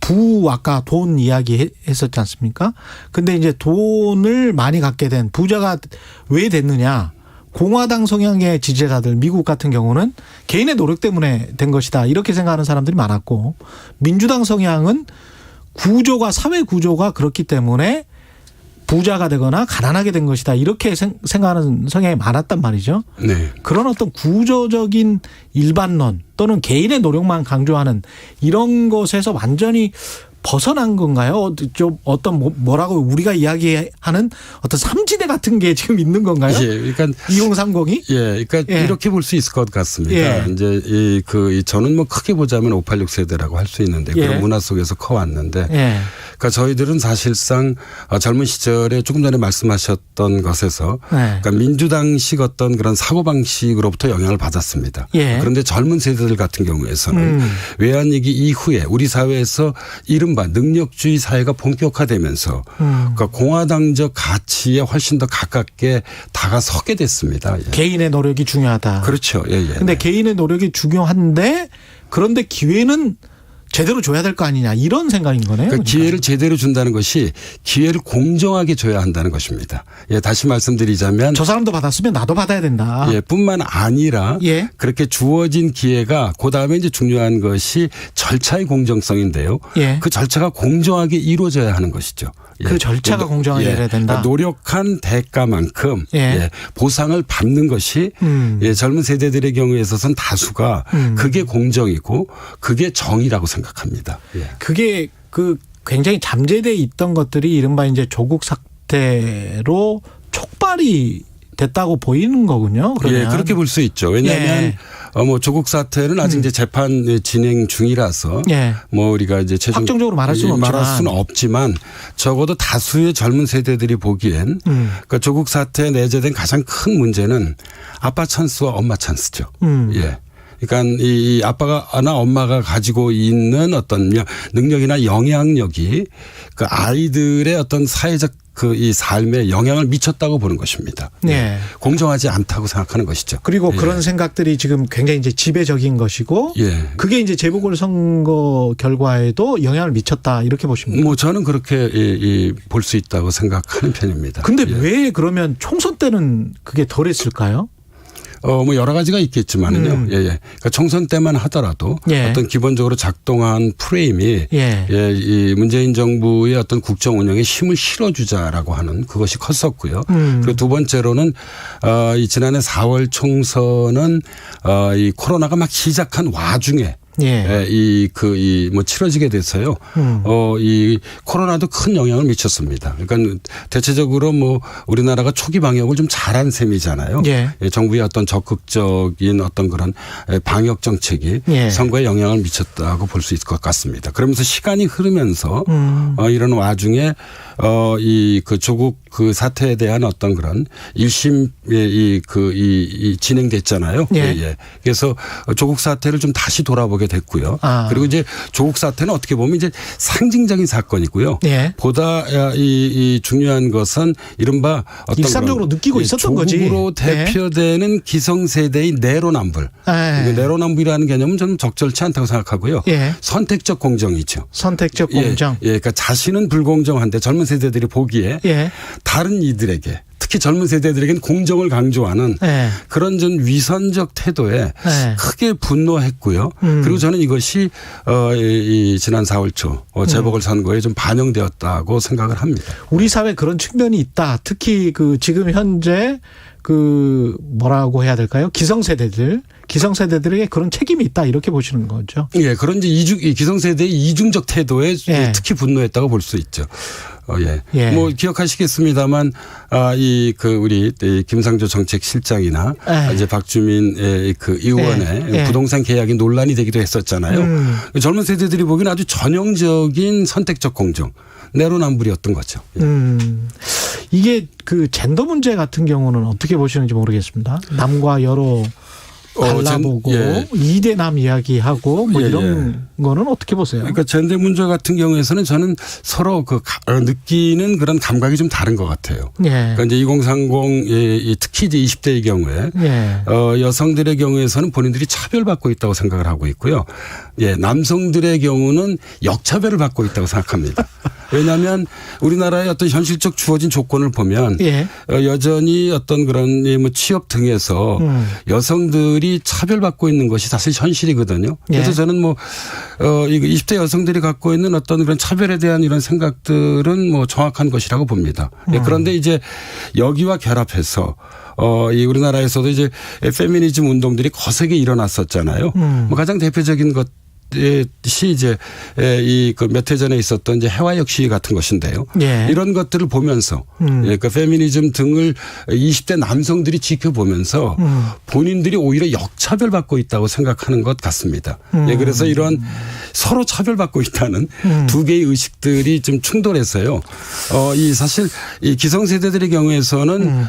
아까 돈 이야기 했었지 않습니까? 근데 이제 돈을 많이 갖게 된 부자가 왜 됐느냐? 공화당 성향의 지지자들 미국 같은 경우는 개인의 노력 때문에 된 것이다. 이렇게 생각하는 사람들이 많았고 민주당 성향은 사회 구조가 그렇기 때문에 부자가 되거나 가난하게 된 것이다. 이렇게 생각하는 성향이 많았단 말이죠. 그런 어떤 구조적인 일반론 또는 개인의 노력만 강조하는 이런 것에서 완전히 벗어난 건가요? 좀 어떤 뭐라고 우리가 이야기하는 어떤 삼지대 같은 게 지금 있는 건가요? 그러니까 2030이? 그러니까 이렇게 볼 수 있을 것 같습니다. 이제 저는 뭐 크게 보자면 586 세대라고 할 수 있는데 그런 문화 속에서 커왔는데 그러니까 저희들은 사실상 젊은 시절에 조금 전에 말씀하셨던 것에서 그러니까 민주당식 어떤 그런 사고방식으로부터 영향을 받았습니다. 그런데 젊은 세대들 같은 경우에서는 외환위기 이후에 우리 사회에서 이른바 능력주의 사회가 본격화되면서 그러니까 공화당적 가치에 훨씬 더 가깝게 다가서게 됐습니다. 개인의 노력이 중요하다. 그렇죠. 그런데 개인의 노력이 중요한데 그런데 기회는 제대로 줘야 될 거 아니냐 이런 생각인 거네요. 그러니까 기회를 제대로 준다는 것이 기회를 공정하게 줘야 한다는 것입니다. 다시 말씀드리자면 저 사람도 받았으면 나도 받아야 된다. 뿐만 아니라 그렇게 주어진 기회가 그다음에 이제 중요한 것이 절차의 공정성인데요. 그 절차가 공정하게 이루어져야 하는 것이죠. 그 절차가 공정하게 해야 된다. 노력한 대가만큼 보상을 받는 것이 젊은 세대들의 경우에 있어서는 다수가 그게 공정이고 그게 정의라고 생각합니다. 그게 굉장히 잠재되어 있던 것들이 이른바 이제 조국 사태로 촉발이 됐다고 보이는 거군요. 그러면. 그렇게 볼 수 있죠. 왜냐하면 뭐 조국 사태는 아직 이제 재판 진행 중이라서 뭐 우리가 이제 확정적으로 말할 수는 없지만 적어도 다수의 젊은 세대들이 보기엔 그러니까 조국 사태에 내재된 가장 큰 문제는 아빠 찬스와 엄마 찬스죠. 그러니까 이 아빠나 엄마가 가지고 있는 어떤 능력이나 영향력이 그 아이들의 어떤 사회적 이 삶에 영향을 미쳤다고 보는 것입니다. 공정하지 않다고 생각하는 것이죠. 그리고 그런 생각들이 지금 굉장히 이제 지배적인 것이고 그게 이제 재보궐선거 결과에도 영향을 미쳤다 이렇게 보십니까? 뭐 저는 그렇게 볼 수 있다고 생각하는 편입니다. 근데 왜 그러면 총선 때는 그게 덜했을까요? 뭐 여러 가지가 있겠지만은요. 그러니까 총선 때만 하더라도 어떤 기본적으로 작동한 프레임이 이 문재인 정부의 어떤 국정 운영에 힘을 실어주자라고 하는 그것이 컸었고요. 그리고 두 번째로는 이 지난해 4월 총선은 이 코로나가 막 시작한 와중에 뭐 치러지게 돼서요. 이 코로나도 큰 영향을 미쳤습니다. 그러니까 대체적으로 뭐 우리나라가 초기 방역을 좀 잘한 셈이잖아요. 정부의 어떤 적극적인 어떤 그런 방역 정책이 선거에 영향을 미쳤다고 볼 수 있을 것 같습니다. 그러면서 시간이 흐르면서 이런 와중에 이 그 조국 그 사태에 대한 어떤 그런 1심 진행됐잖아요. 그래서 조국 사태를 좀 다시 돌아보게 됐고요. 그리고 이제 조국 사태는 어떻게 보면 이제 상징적인 사건이고요. 보다 이 중요한 것은 이른바 어떤 일상적으로 느끼고 있었던 거지. 조국으로 대표되는 기성세대의 내로남불. 내로남불이라는 개념은 저는 적절치 않다고 생각하고요. 선택적 공정이죠. 선택적 공정. 그러니까 자신은 불공정한데 젊은 세대들이 보기에 다른 이들에게 특히 젊은 세대들에게는 공정을 강조하는 그런 좀 위선적 태도에 크게 분노했고요. 그리고 저는 이것이 이 지난 4월 초 재보궐선거에 좀 반영되었다고 생각을 합니다. 우리 사회에 그런 측면이 있다. 특히 그 지금 현재 그 뭐라고 해야 될까요? 기성세대들에게 그런 책임이 있다 이렇게 보시는 거죠. 예, 그런 이제 기성세대의 이중적 태도에 특히 분노했다고 볼 수 있죠. 뭐 기억하시겠습니다만 우리 김상조 정책실장이나 이제 박주민 그 의원의 부동산 계약이 논란이 되기도 했었잖아요. 젊은 세대들이 보기에는 아주 전형적인 선택적 공정. 내로남불이었던 거죠. 이게 그 젠더 문제 같은 경우는 어떻게 보시는지 모르겠습니다. 남과 여로 발라보고 2대 남 이야기하고 뭐 이런 거는 어떻게 보세요? 그러니까 젠더 문제 같은 경우에서는 저는 서로 그 느끼는 그런 감각이 좀 다른 것 같아요. 그러니까 이제 2030 특히 이제 20대의 경우에 여성들의 경우에서는 본인들이 차별받고 있다고 생각을 하고 있고요. 남성들의 경우는 역차별을 받고 있다고 생각합니다. 왜냐하면 우리나라의 어떤 현실적 주어진 조건을 보면 여전히 어떤 그런 뭐 취업 등에서 여성들이 차별받고 있는 것이 사실 현실이거든요. 그래서 저는 뭐 20대 여성들이 갖고 있는 어떤 그런 차별에 대한 이런 생각들은 뭐 정확한 것이라고 봅니다. 그런데 이제 여기와 결합해서 이 우리나라에서도 이제 페미니즘 운동들이 거세게 일어났었잖아요. 뭐 가장 대표적인 것 시 이제 그 몇 해 전에 있었던 이제 해화역 시위 같은 것인데요. 이런 것들을 보면서 그 페미니즘 등을 20대 남성들이 지켜보면서 본인들이 오히려 역차별받고 있다고 생각하는 것 같습니다. 그래서 이런 서로 차별받고 있다는 두 개의 의식들이 좀 충돌해서요. 이 사실 이 기성세대들의 경우에서는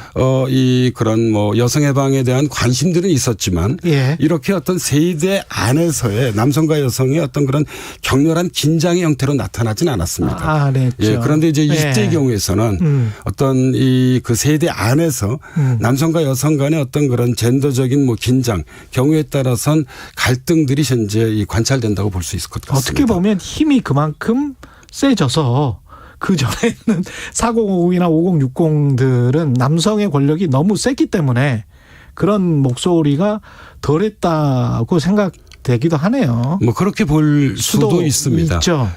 이 그런 뭐 여성 해방에 대한 관심들은 있었지만 이렇게 어떤 세대 안에서의 남성과 여성의 어떤 그런 격렬한 긴장의 형태로 나타나진 않았습니다. 그런데 이제 20대의 경우에서는 어떤 이 그 세대 안에서 남성과 여성 간의 어떤 그런 젠더적인 뭐 긴장, 경우에 따라선 갈등들이 현재 관찰된다고 볼 수 있을 것 같습니다. 어떻게 보면 힘이 그만큼 세져서 그 전에는 4050이나 5060들은 남성의 권력이 너무 셌기 때문에 그런 목소리가 덜했다고 생각되기도 하네요. 뭐 그렇게 볼 수도 있습니다. 있죠.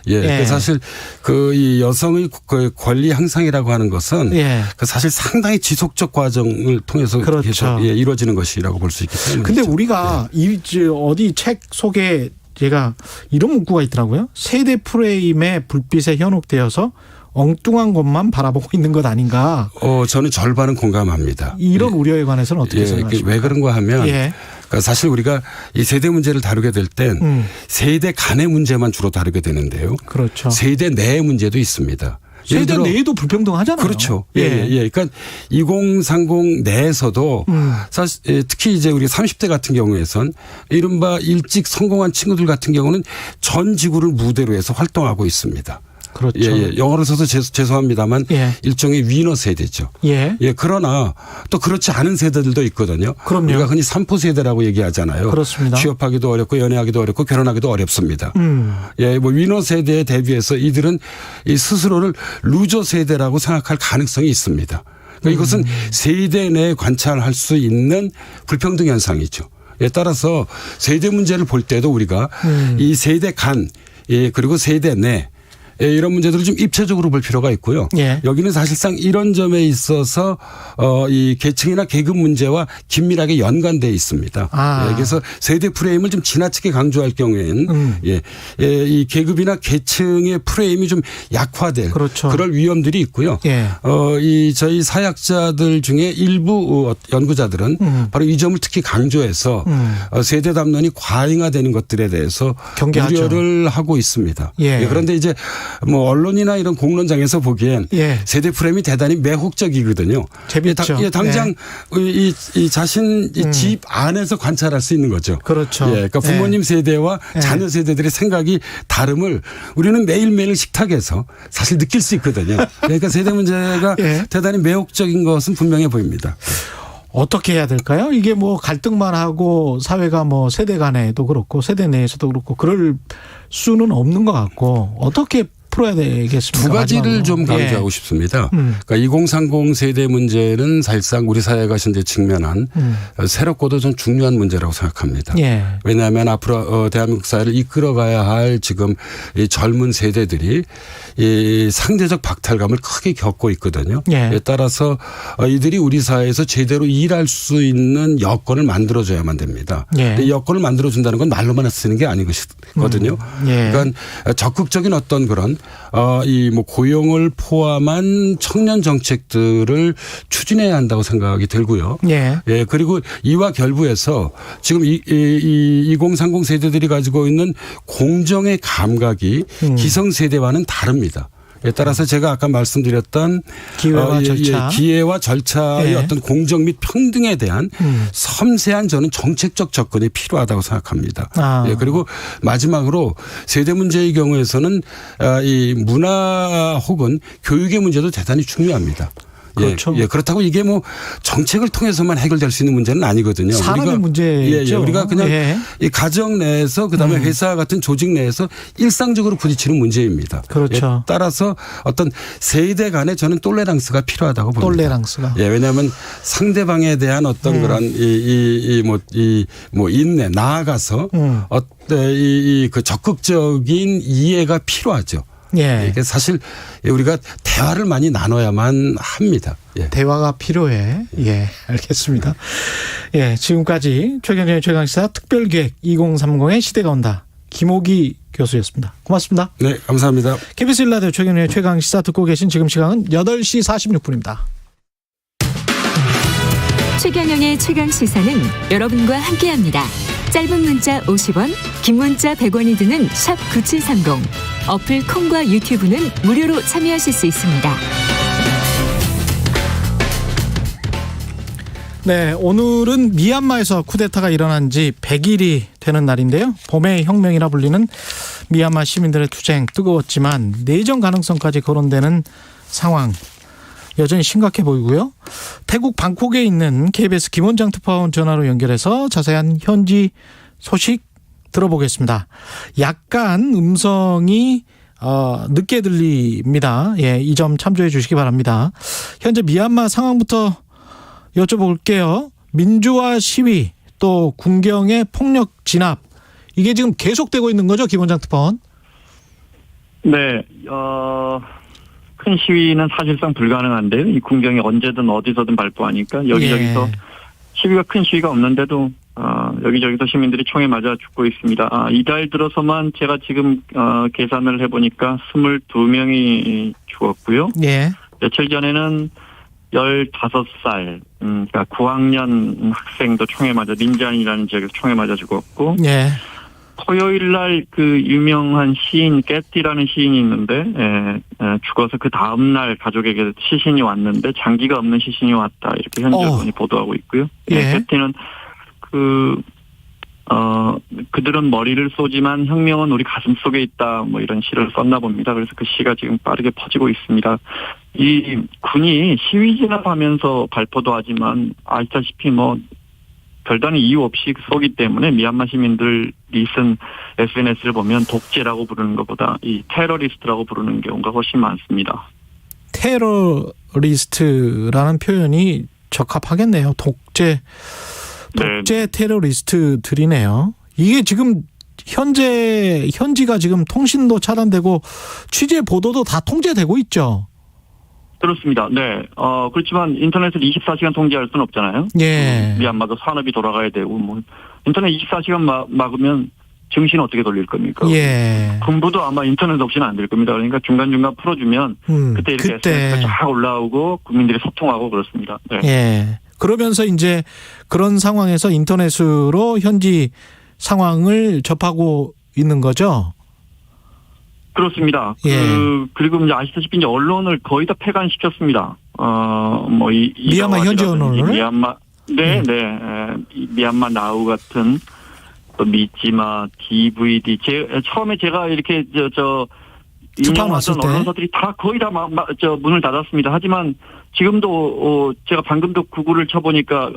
사실 그 이 여성의 권리 향상이라고 하는 것은 그 사실 상당히 지속적 과정을 통해서 계속 이루어지는 것이라고 볼 수 있기 때문에. 근데 우리가 어디 책 속에 제가 이런 문구가 있더라고요. 세대 프레임에 불빛에 현혹되어서 엉뚱한 것만 바라보고 있는 것 아닌가. 저는 절반은 공감합니다. 이런 우려에 관해서는 어떻게 생각하십니까? 왜 그런가 하면 그러니까 사실 우리가 이 세대 문제를 다루게 될 땐 세대 간의 문제만 주로 다루게 되는데요. 그렇죠. 세대 내의 문제도 있습니다. 세대 내에도 불평등하잖아요. 그렇죠. 그러니까 2030 내에서도 사실 특히 이제 우리 30대 같은 경우에선 이른바 일찍 성공한 친구들 같은 경우는 전 지구를 무대로 해서 활동하고 있습니다. 그렇죠. 영어로 써서 죄송합니다만 일종의 위너 세대죠. 그러나 또 그렇지 않은 세대들도 있거든요. 그럼요. 우리가 흔히 3포 세대라고 얘기하잖아요. 그렇습니다. 취업하기도 어렵고 연애하기도 어렵고 결혼하기도 어렵습니다. 뭐 위너 세대에 대비해서 이들은 이 스스로를 루저 세대라고 생각할 가능성이 있습니다. 그러니까 이것은 세대 내에 관찰할 수 있는 불평등 현상이죠. 따라서 세대 문제를 볼 때도 우리가 이 세대 간 그리고 세대 내 이런 문제들을 좀 입체적으로 볼 필요가 있고요. 예. 여기는 사실상 이런 점에 있어서 이 계층이나 계급 문제와 긴밀하게 연관되어 있습니다. 예, 그래서 세대 프레임을 좀 지나치게 강조할 경우에는 이 계급이나 계층의 프레임이 좀 약화될 그렇죠. 그럴 위험들이 있고요. 예. 이 저희 사약자들 중에 일부 연구자들은 바로 이 점을 특히 강조해서 세대 담론이 과잉화되는 것들에 대해서 경계하죠. 우려를 하고 있습니다. 예. 그런데 이제 뭐 언론이나 이런 공론장에서 보기엔 세대 프레임이 대단히 매혹적이거든요. 재밌죠. 당장 이 자신 집 안에서 관찰할 수 있는 거죠. 그렇죠. 그러니까 부모님 세대와 자녀 세대들의 생각이 다름을 우리는 매일매일 식탁에서 사실 느낄 수 있거든요. 그러니까 세대 문제가 대단히 매혹적인 것은 분명해 보입니다. 어떻게 해야 될까요? 이게 뭐 갈등만 하고 사회가 뭐 세대 간에도 그렇고 세대 내에서도 그렇고 그럴 수는 없는 것 같고 어떻게 풀어야 되겠습니까? 두 가지를 마지막으로. 좀 강조하고 싶습니다. 그러니까 2030 세대 문제는 사실상 우리 사회가 현재 직면한 새롭고도 좀 중요한 문제라고 생각합니다. 왜냐하면 앞으로 대한민국 사회를 이끌어가야 할 지금 이 젊은 세대들이 이 상대적 박탈감을 크게 겪고 있거든요. 따라서 이들이 우리 사회에서 제대로 일할 수 있는 여건을 만들어줘야만 됩니다. 이 여건을 만들어준다는 건 말로만 쓰는 게 아니거든요. 그러니까 적극적인 어떤 그런 이 뭐 고용을 포함한 청년 정책들을 추진해야 한다고 생각이 들고요. 그리고 이와 결부해서 지금 2030 세대들이 가지고 있는 공정의 감각이 기성세대와는 다릅니다. 따라서 제가 아까 말씀드렸던 기회와 절차의 어떤 공정 및 평등에 대한 섬세한 저는 정책적 접근이 필요하다고 생각합니다. 그리고 마지막으로 세대 문제의 경우에서는 이 문화 혹은 교육의 문제도 대단히 중요합니다. 그렇죠. 그렇다고 이게 뭐 정책을 통해서만 해결될 수 있는 문제는 아니거든요. 사람의 문제죠. 우리가 그냥 이 가정 내에서 그다음에 회사 같은 조직 내에서 일상적으로 부딪히는 문제입니다. 그렇죠. 따라서 어떤 세대 간의 저는 톨레랑스가 필요하다고 봅니다. 톨레랑스가. 왜냐하면 상대방에 대한 어떤 그런 인내 나아가서 그 적극적인 이해가 필요하죠. 이게 사실 우리가 대화를 많이 나눠야만 합니다. 대화가 필요해. 알겠습니다. 지금까지 최경영의 최강시사 특별기획 2030의 시대가 온다. 김호기 교수였습니다. 고맙습니다. 네, 감사합니다. KBS 1라디오 최경영의 최강시사 듣고 계신 지금 시간은 8시 46분입니다. 최경영의 최강시사는 여러분과 함께합니다. 짧은 문자 50원, 긴 문자 100원이 드는 샵 9730. 어플 콩과 유튜브는 무료로 참여하실 수 있습니다. 네, 오늘은 미얀마에서 쿠데타가 일어난 지 100일이 되는 날인데요. 봄의 혁명이라 불리는 미얀마 시민들의 투쟁 뜨거웠지만 내전 가능성까지 거론되는 상황 여전히 심각해 보이고요. 태국 방콕에 있는 KBS 김원장 특파원 전화로 연결해서 자세한 현지 소식 들어보겠습니다. 약간 음성이 늦게 들립니다. 이 점 참조해 주시기 바랍니다. 현재 미얀마 상황부터 여쭤볼게요. 민주화 시위 또 군경의 폭력 진압 이게 지금 계속되고 있는 거죠, 김원장 특파원? 네, 큰 시위는 사실상 불가능한데요. 이 군경이 언제든 어디서든 발포하니까 여기저기서 시위가 큰 시위가 없는데도 여기저기서 시민들이 총에 맞아 죽고 있습니다. 이달 들어서만 제가 지금 계산을 해보니까 22명이 죽었고요. 며칠 전에는 15살, 그러니까 9학년 학생도 총에 맞아 린잔이라는 지역에서 총에 맞아 죽었고. 토요일 날 그 유명한 시인 깨띠라는 시인이 있는데 죽어서 그 다음 날 가족에게 시신이 왔는데 장기가 없는 시신이 왔다 이렇게 현지 언론이 보도하고 있고요. 깨띠는 그들은 머리를 쏘지만 혁명은 우리 가슴 속에 있다 뭐 이런 시를 썼나 봅니다. 그래서 그 시가 지금 빠르게 퍼지고 있습니다. 이 군이 시위 진압하면서 발포도 하지만 아시다시피 뭐 별다른 이유 없이 쏘기 때문에 미얀마 시민들이 쓴 SNS를 보면 독재라고 부르는 것보다 이 테러리스트라고 부르는 경우가 훨씬 많습니다. 테러리스트라는 표현이 적합하겠네요. 독재 테러리스트들이네요. 이게 지금 현지가 지금 통신도 차단되고 취재 보도도 다 통제되고 있죠. 그렇습니다. 네. 그렇지만 인터넷을 24시간 통제할 수는 없잖아요. 예. 미얀마도 산업이 돌아가야 되고, 뭐, 인터넷 24시간 막으면 정신 어떻게 돌릴 겁니까? 예. 공부도 아마 인터넷 없이는 안 될 겁니다. 그러니까 중간중간 풀어주면 그때 이렇게 SNS가 쫙 올라오고 국민들이 소통하고 그렇습니다. 네. 예. 그러면서 이제 그런 상황에서 인터넷으로 현지 상황을 접하고 있는 거죠? 그렇습니다. 예. 그리고 이제 아시다시피 이제 언론을 거의 다 폐간시켰습니다. 미얀마 현지 언론을? 미얀마 나우 같은 또 미찌마, DVD. 처음에 제가 이렇게 인용하던 언론사들이 다 거의 다 문을 닫았습니다. 하지만 지금도 제가 방금도 구글을 쳐보니까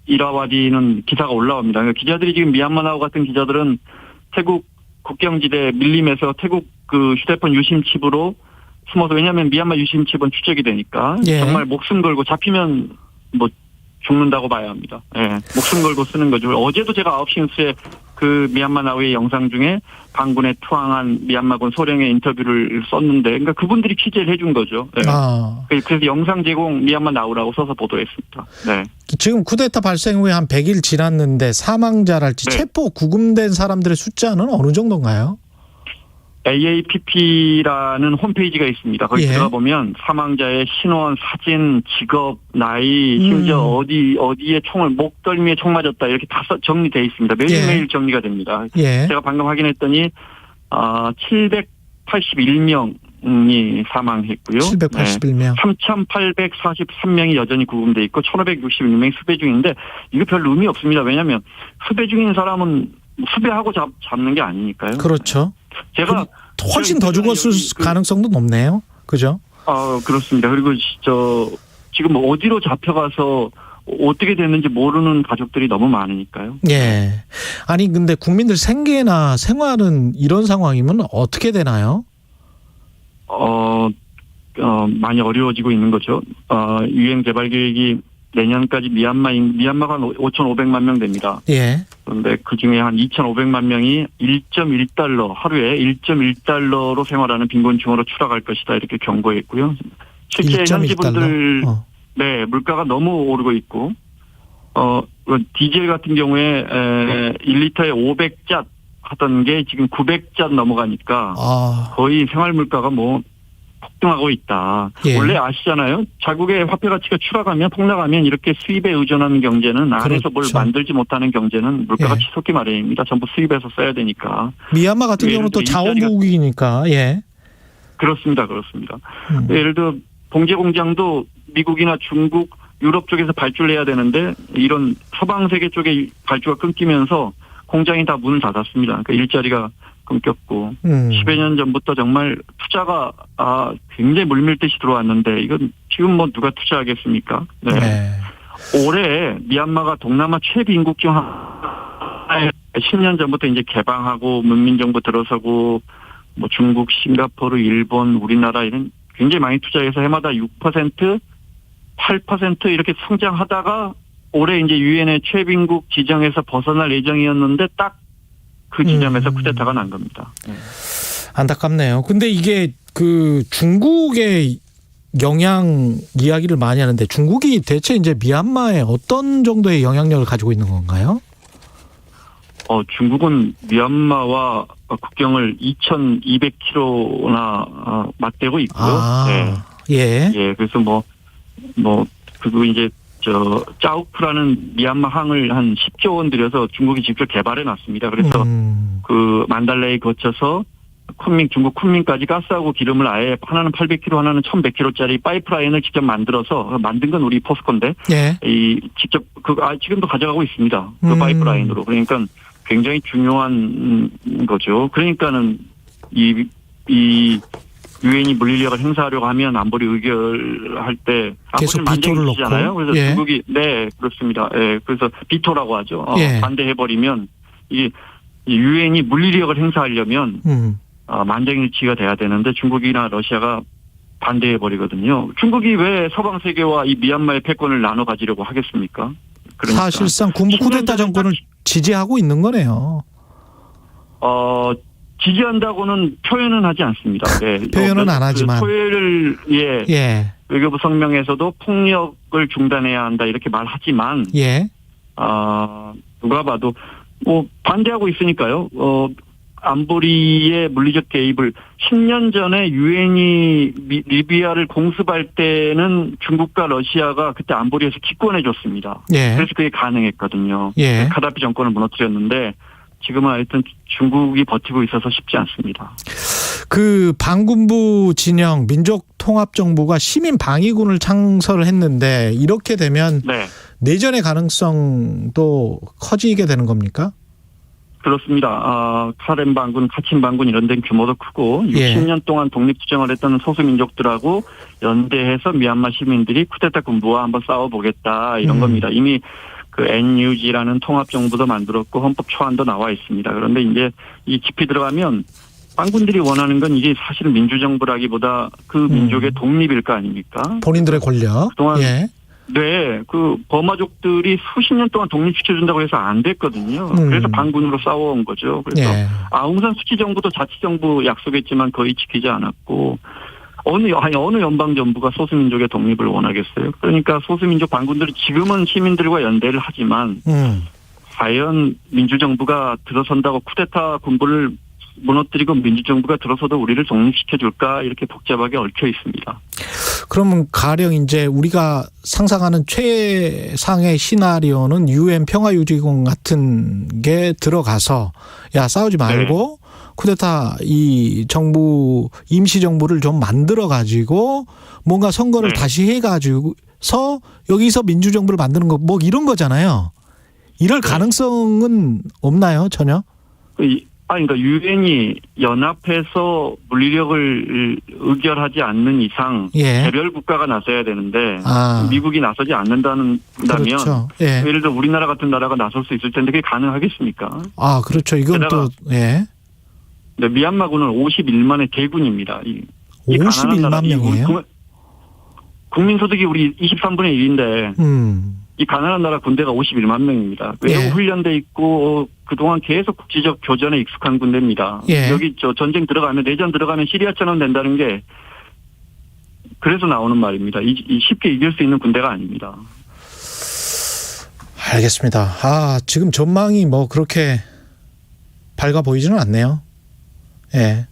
이라와디는 기사가 올라옵니다. 그러니까 기자들이 지금 미얀마 나우 같은 기자들은 태국 국경지대 밀림에서 태국 그 휴대폰 유심칩으로 숨어서, 왜냐하면 미얀마 유심칩은 추적이 되니까 정말 목숨 걸고 잡히면 뭐 죽는다고 봐야 합니다. 예, 목숨 걸고 쓰는 거죠. 어제도 제가 9시 뉴스에 그 미얀마 나우의 영상 중에 반군에 투항한 미얀마군 소령의 인터뷰를 썼는데, 그러니까 그분들이 취재를 해준 거죠. 네. 그래서 영상 제공 미얀마 나우라고 써서 보도했습니다. 네. 지금 쿠데타 발생 후에 한 100일 지났는데 사망자랄지 체포 구금된 사람들의 숫자는 어느 정도인가요? AAPP라는 홈페이지가 있습니다. 거기 들어가 보면 사망자의 신원, 사진, 직업, 나이, 심지어 어디에 총을 목덜미에 총 맞았다 이렇게 다 정리되어 있습니다. 매일매일 정리가 됩니다. 제가 방금 확인했더니 781명이 사망했고요. 781명. 3,843명이 여전히 구금돼 있고 1,561명이 수배 중인데 이거 별 의미 없습니다. 왜냐하면 수배 중인 사람은 수배하고 잡는 게 아니니까요. 그렇죠. 제가 훨씬 더 죽었을 가능성도 높네요. 그죠? 그렇습니다. 그리고 지금 어디로 잡혀가서 어떻게 됐는지 모르는 가족들이 너무 많으니까요. 예. 아니 근데 국민들 생계나 생활은 이런 상황이면 어떻게 되나요? 많이 어려워지고 있는 거죠. 유엔 개발 계획이 내년까지 미얀마가 5,500만 명 됩니다. 예. 그런데 그 중에 한 2,500만 명이 1.1달러, 하루에 1.1달러로 생활하는 빈곤층으로 추락할 것이다. 이렇게 경고했고요. 실제 현지분들, 물가가 너무 오르고 있고, 디젤 같은 경우에 1리터에 500잣 하던 게 지금 900잣 넘어가니까 거의 생활 물가가 폭등하고 있다. 원래 아시잖아요. 자국의 화폐 가치가 추락하면 폭락하면 이렇게 수입에 의존하는 경제는 안에서 뭘 만들지 못하는 경제는 물가가 치솟기 마련입니다. 전부 수입해서 써야 되니까. 미얀마 같은 경우는 또 자원보국이니까. 그렇습니다. 예를 들어 봉제 공장도 미국이나 중국, 유럽 쪽에서 발주를 해야 되는데 이런 서방 세계 쪽에 발주가 끊기면서 공장이 다 문을 닫았습니다. 그러니까 일자리가 끊겼고 10여 년 전부터 정말 투자가 굉장히 물밀듯이 들어왔는데 이건 지금 누가 투자하겠습니까? 올해 미얀마가 동남아 최빈국 중 10년 전부터 이제 개방하고 문민정부 들어서고 중국, 싱가포르, 일본, 우리나라 이런 굉장히 많이 투자해서 해마다 6%, 8% 이렇게 성장하다가 올해 이제 유엔의 최빈국 지정에서 벗어날 예정이었는데 딱 그 지점에서 쿠데타가 난 겁니다. 안타깝네요. 근데 이게 중국의 영향 이야기를 많이 하는데 중국이 대체 이제 미얀마에 어떤 정도의 영향력을 가지고 있는 건가요? 중국은 미얀마와 국경을 2,200km나 맞대고 있고요. 그래서 그리고 이제 짜오프라는 미얀마 항을 한 10조 원 들여서 중국이 직접 개발해 놨습니다. 그래서 그 만달레이 거쳐서 중국 쿤밍까지 가스하고 기름을 아예 하나는 800km, 하나는 1,100km짜리 파이프라인을 직접 만들어서 만든 건 우리 포스코인데 직접 지금도 가져가고 있습니다. 그 파이프라인으로. 그러니까 굉장히 중요한 거죠. 그러니까는 이 유엔이 물리력을 행사하려고 하면 안보리 의결할 때 계속 비토를 놓고 그래서 중국이 그렇습니다. 그래서 비토라고 하죠. 반대해버리면 이 유엔이 물리력을 행사하려면 만장일치가 돼야 되는데 중국이나 러시아가 반대해버리거든요. 중국이 왜 서방 세계와 이 미얀마의 패권을 나눠 가지려고 하겠습니까? 그러니까 사실상 군부 쿠데타 정권을 지지하고 있는 거네요. 지지한다고는 표현은 하지 않습니다. 네. 표현은 안 하지만 소외를 외교부 성명에서도 폭력을 중단해야 한다 이렇게 말하지만 누가 봐도 뭐 반대하고 있으니까요. 안보리의 물리적 개입을 10년 전에 유엔이 리비아를 공습할 때는 중국과 러시아가 그때 안보리에서 기권해 줬습니다. 그래서 그게 가능했거든요. 카다피 정권을 무너뜨렸는데 지금은 하여튼 중국이 버티고 있어서 쉽지 않습니다. 그 반군부 진영 민족통합정부가 시민방위군을 창설을 했는데 이렇게 되면 내전의 가능성도 커지게 되는 겁니까? 그렇습니다. 카렌반군, 카친반군 이런 데는 규모도 크고 60년 동안 독립투쟁을 했던 소수민족들하고 연대해서 미얀마 시민들이 쿠데타 군부와 한번 싸워보겠다 이런 겁니다. 이미 그 NUG라는 통합정부도 만들었고 헌법 초안도 나와 있습니다. 그런데 이제 이 깊이 들어가면 반군들이 원하는 건 이게 사실은 민주정부라기보다 그 민족의 독립일 거 아닙니까? 본인들의 권력. 그동안 그 버마족들이 수십 년 동안 독립시켜준다고 해서 안 됐거든요. 그래서 반군으로 싸워온 거죠. 그래서 아웅산 수치 정부도 자치정부 약속했지만 거의 지키지 않았고 어느 연방정부가 소수민족의 독립을 원하겠어요. 그러니까 소수민족 반군들이 지금은 시민들과 연대를 하지만 과연 민주정부가 들어선다고 쿠데타 군부를 무너뜨리고 민주정부가 들어서도 우리를 독립시켜줄까 이렇게 복잡하게 얽혀 있습니다. 그러면 가령 이제 우리가 상상하는 최상의 시나리오는 UN 평화유지군 같은 게 들어가서 야 싸우지 말고 쿠데타 이 정부 임시정부를 좀 만들어 가지고 뭔가 선거를 다시 해가지고서 여기서 민주정부를 만드는 거 뭐 이런 거잖아요. 이럴 가능성은 없나요 전혀? 그러니까 유엔이 연합해서 물리력을 의결하지 않는 이상 개별 국가가 나서야 되는데 미국이 나서지 않는다면 그렇죠. 예를 들어 우리나라 같은 나라가 나설 수 있을 텐데 그게 가능하겠습니까? 그렇죠. 이건 또 네, 미얀마군은 51만의 대군입니다. 51만 명이에요? 국민소득이 우리 23분의 1인데 이 가난한 나라 군대가 51만 명입니다. 외국 훈련돼 있고 그동안 계속 국지적 교전에 익숙한 군대입니다. 여기 전쟁 들어가면 내전 들어가면 시리아처럼 된다는 게 그래서 나오는 말입니다. 쉽게 이길 수 있는 군대가 아닙니다. 알겠습니다. 지금 전망이 뭐 그렇게 밝아 보이지는 않네요. 네.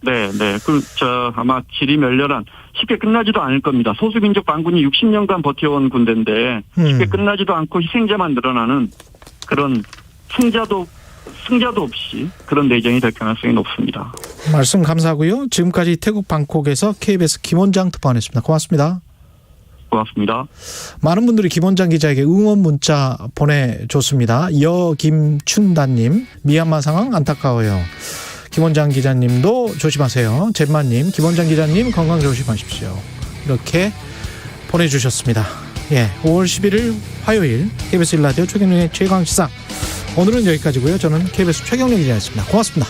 아마 질이 멸렬한 쉽게 끝나지도 않을 겁니다. 소수민족 반군이 60년간 버텨온 군대인데 쉽게 끝나지도 않고 희생자만 늘어나는 그런 승자도 없이 그런 내전이 될 가능성이 높습니다. 말씀 감사하고요. 지금까지 태국 방콕에서 KBS 김원장 특파원이었습니다. 고맙습니다. 고맙습니다. 많은 분들이 김원장 기자에게 응원 문자 보내줬습니다. 여김춘다님, 미얀마 상황 안타까워요. 김원장 기자님도 조심하세요. 잼마님, 김원장 기자님 건강 조심하십시오. 이렇게 보내주셨습니다. 5월 11일 화요일 KBS 1라디오 최경영의 최강시사 오늘은 여기까지고요. 저는 KBS 최경영 기자였습니다. 고맙습니다.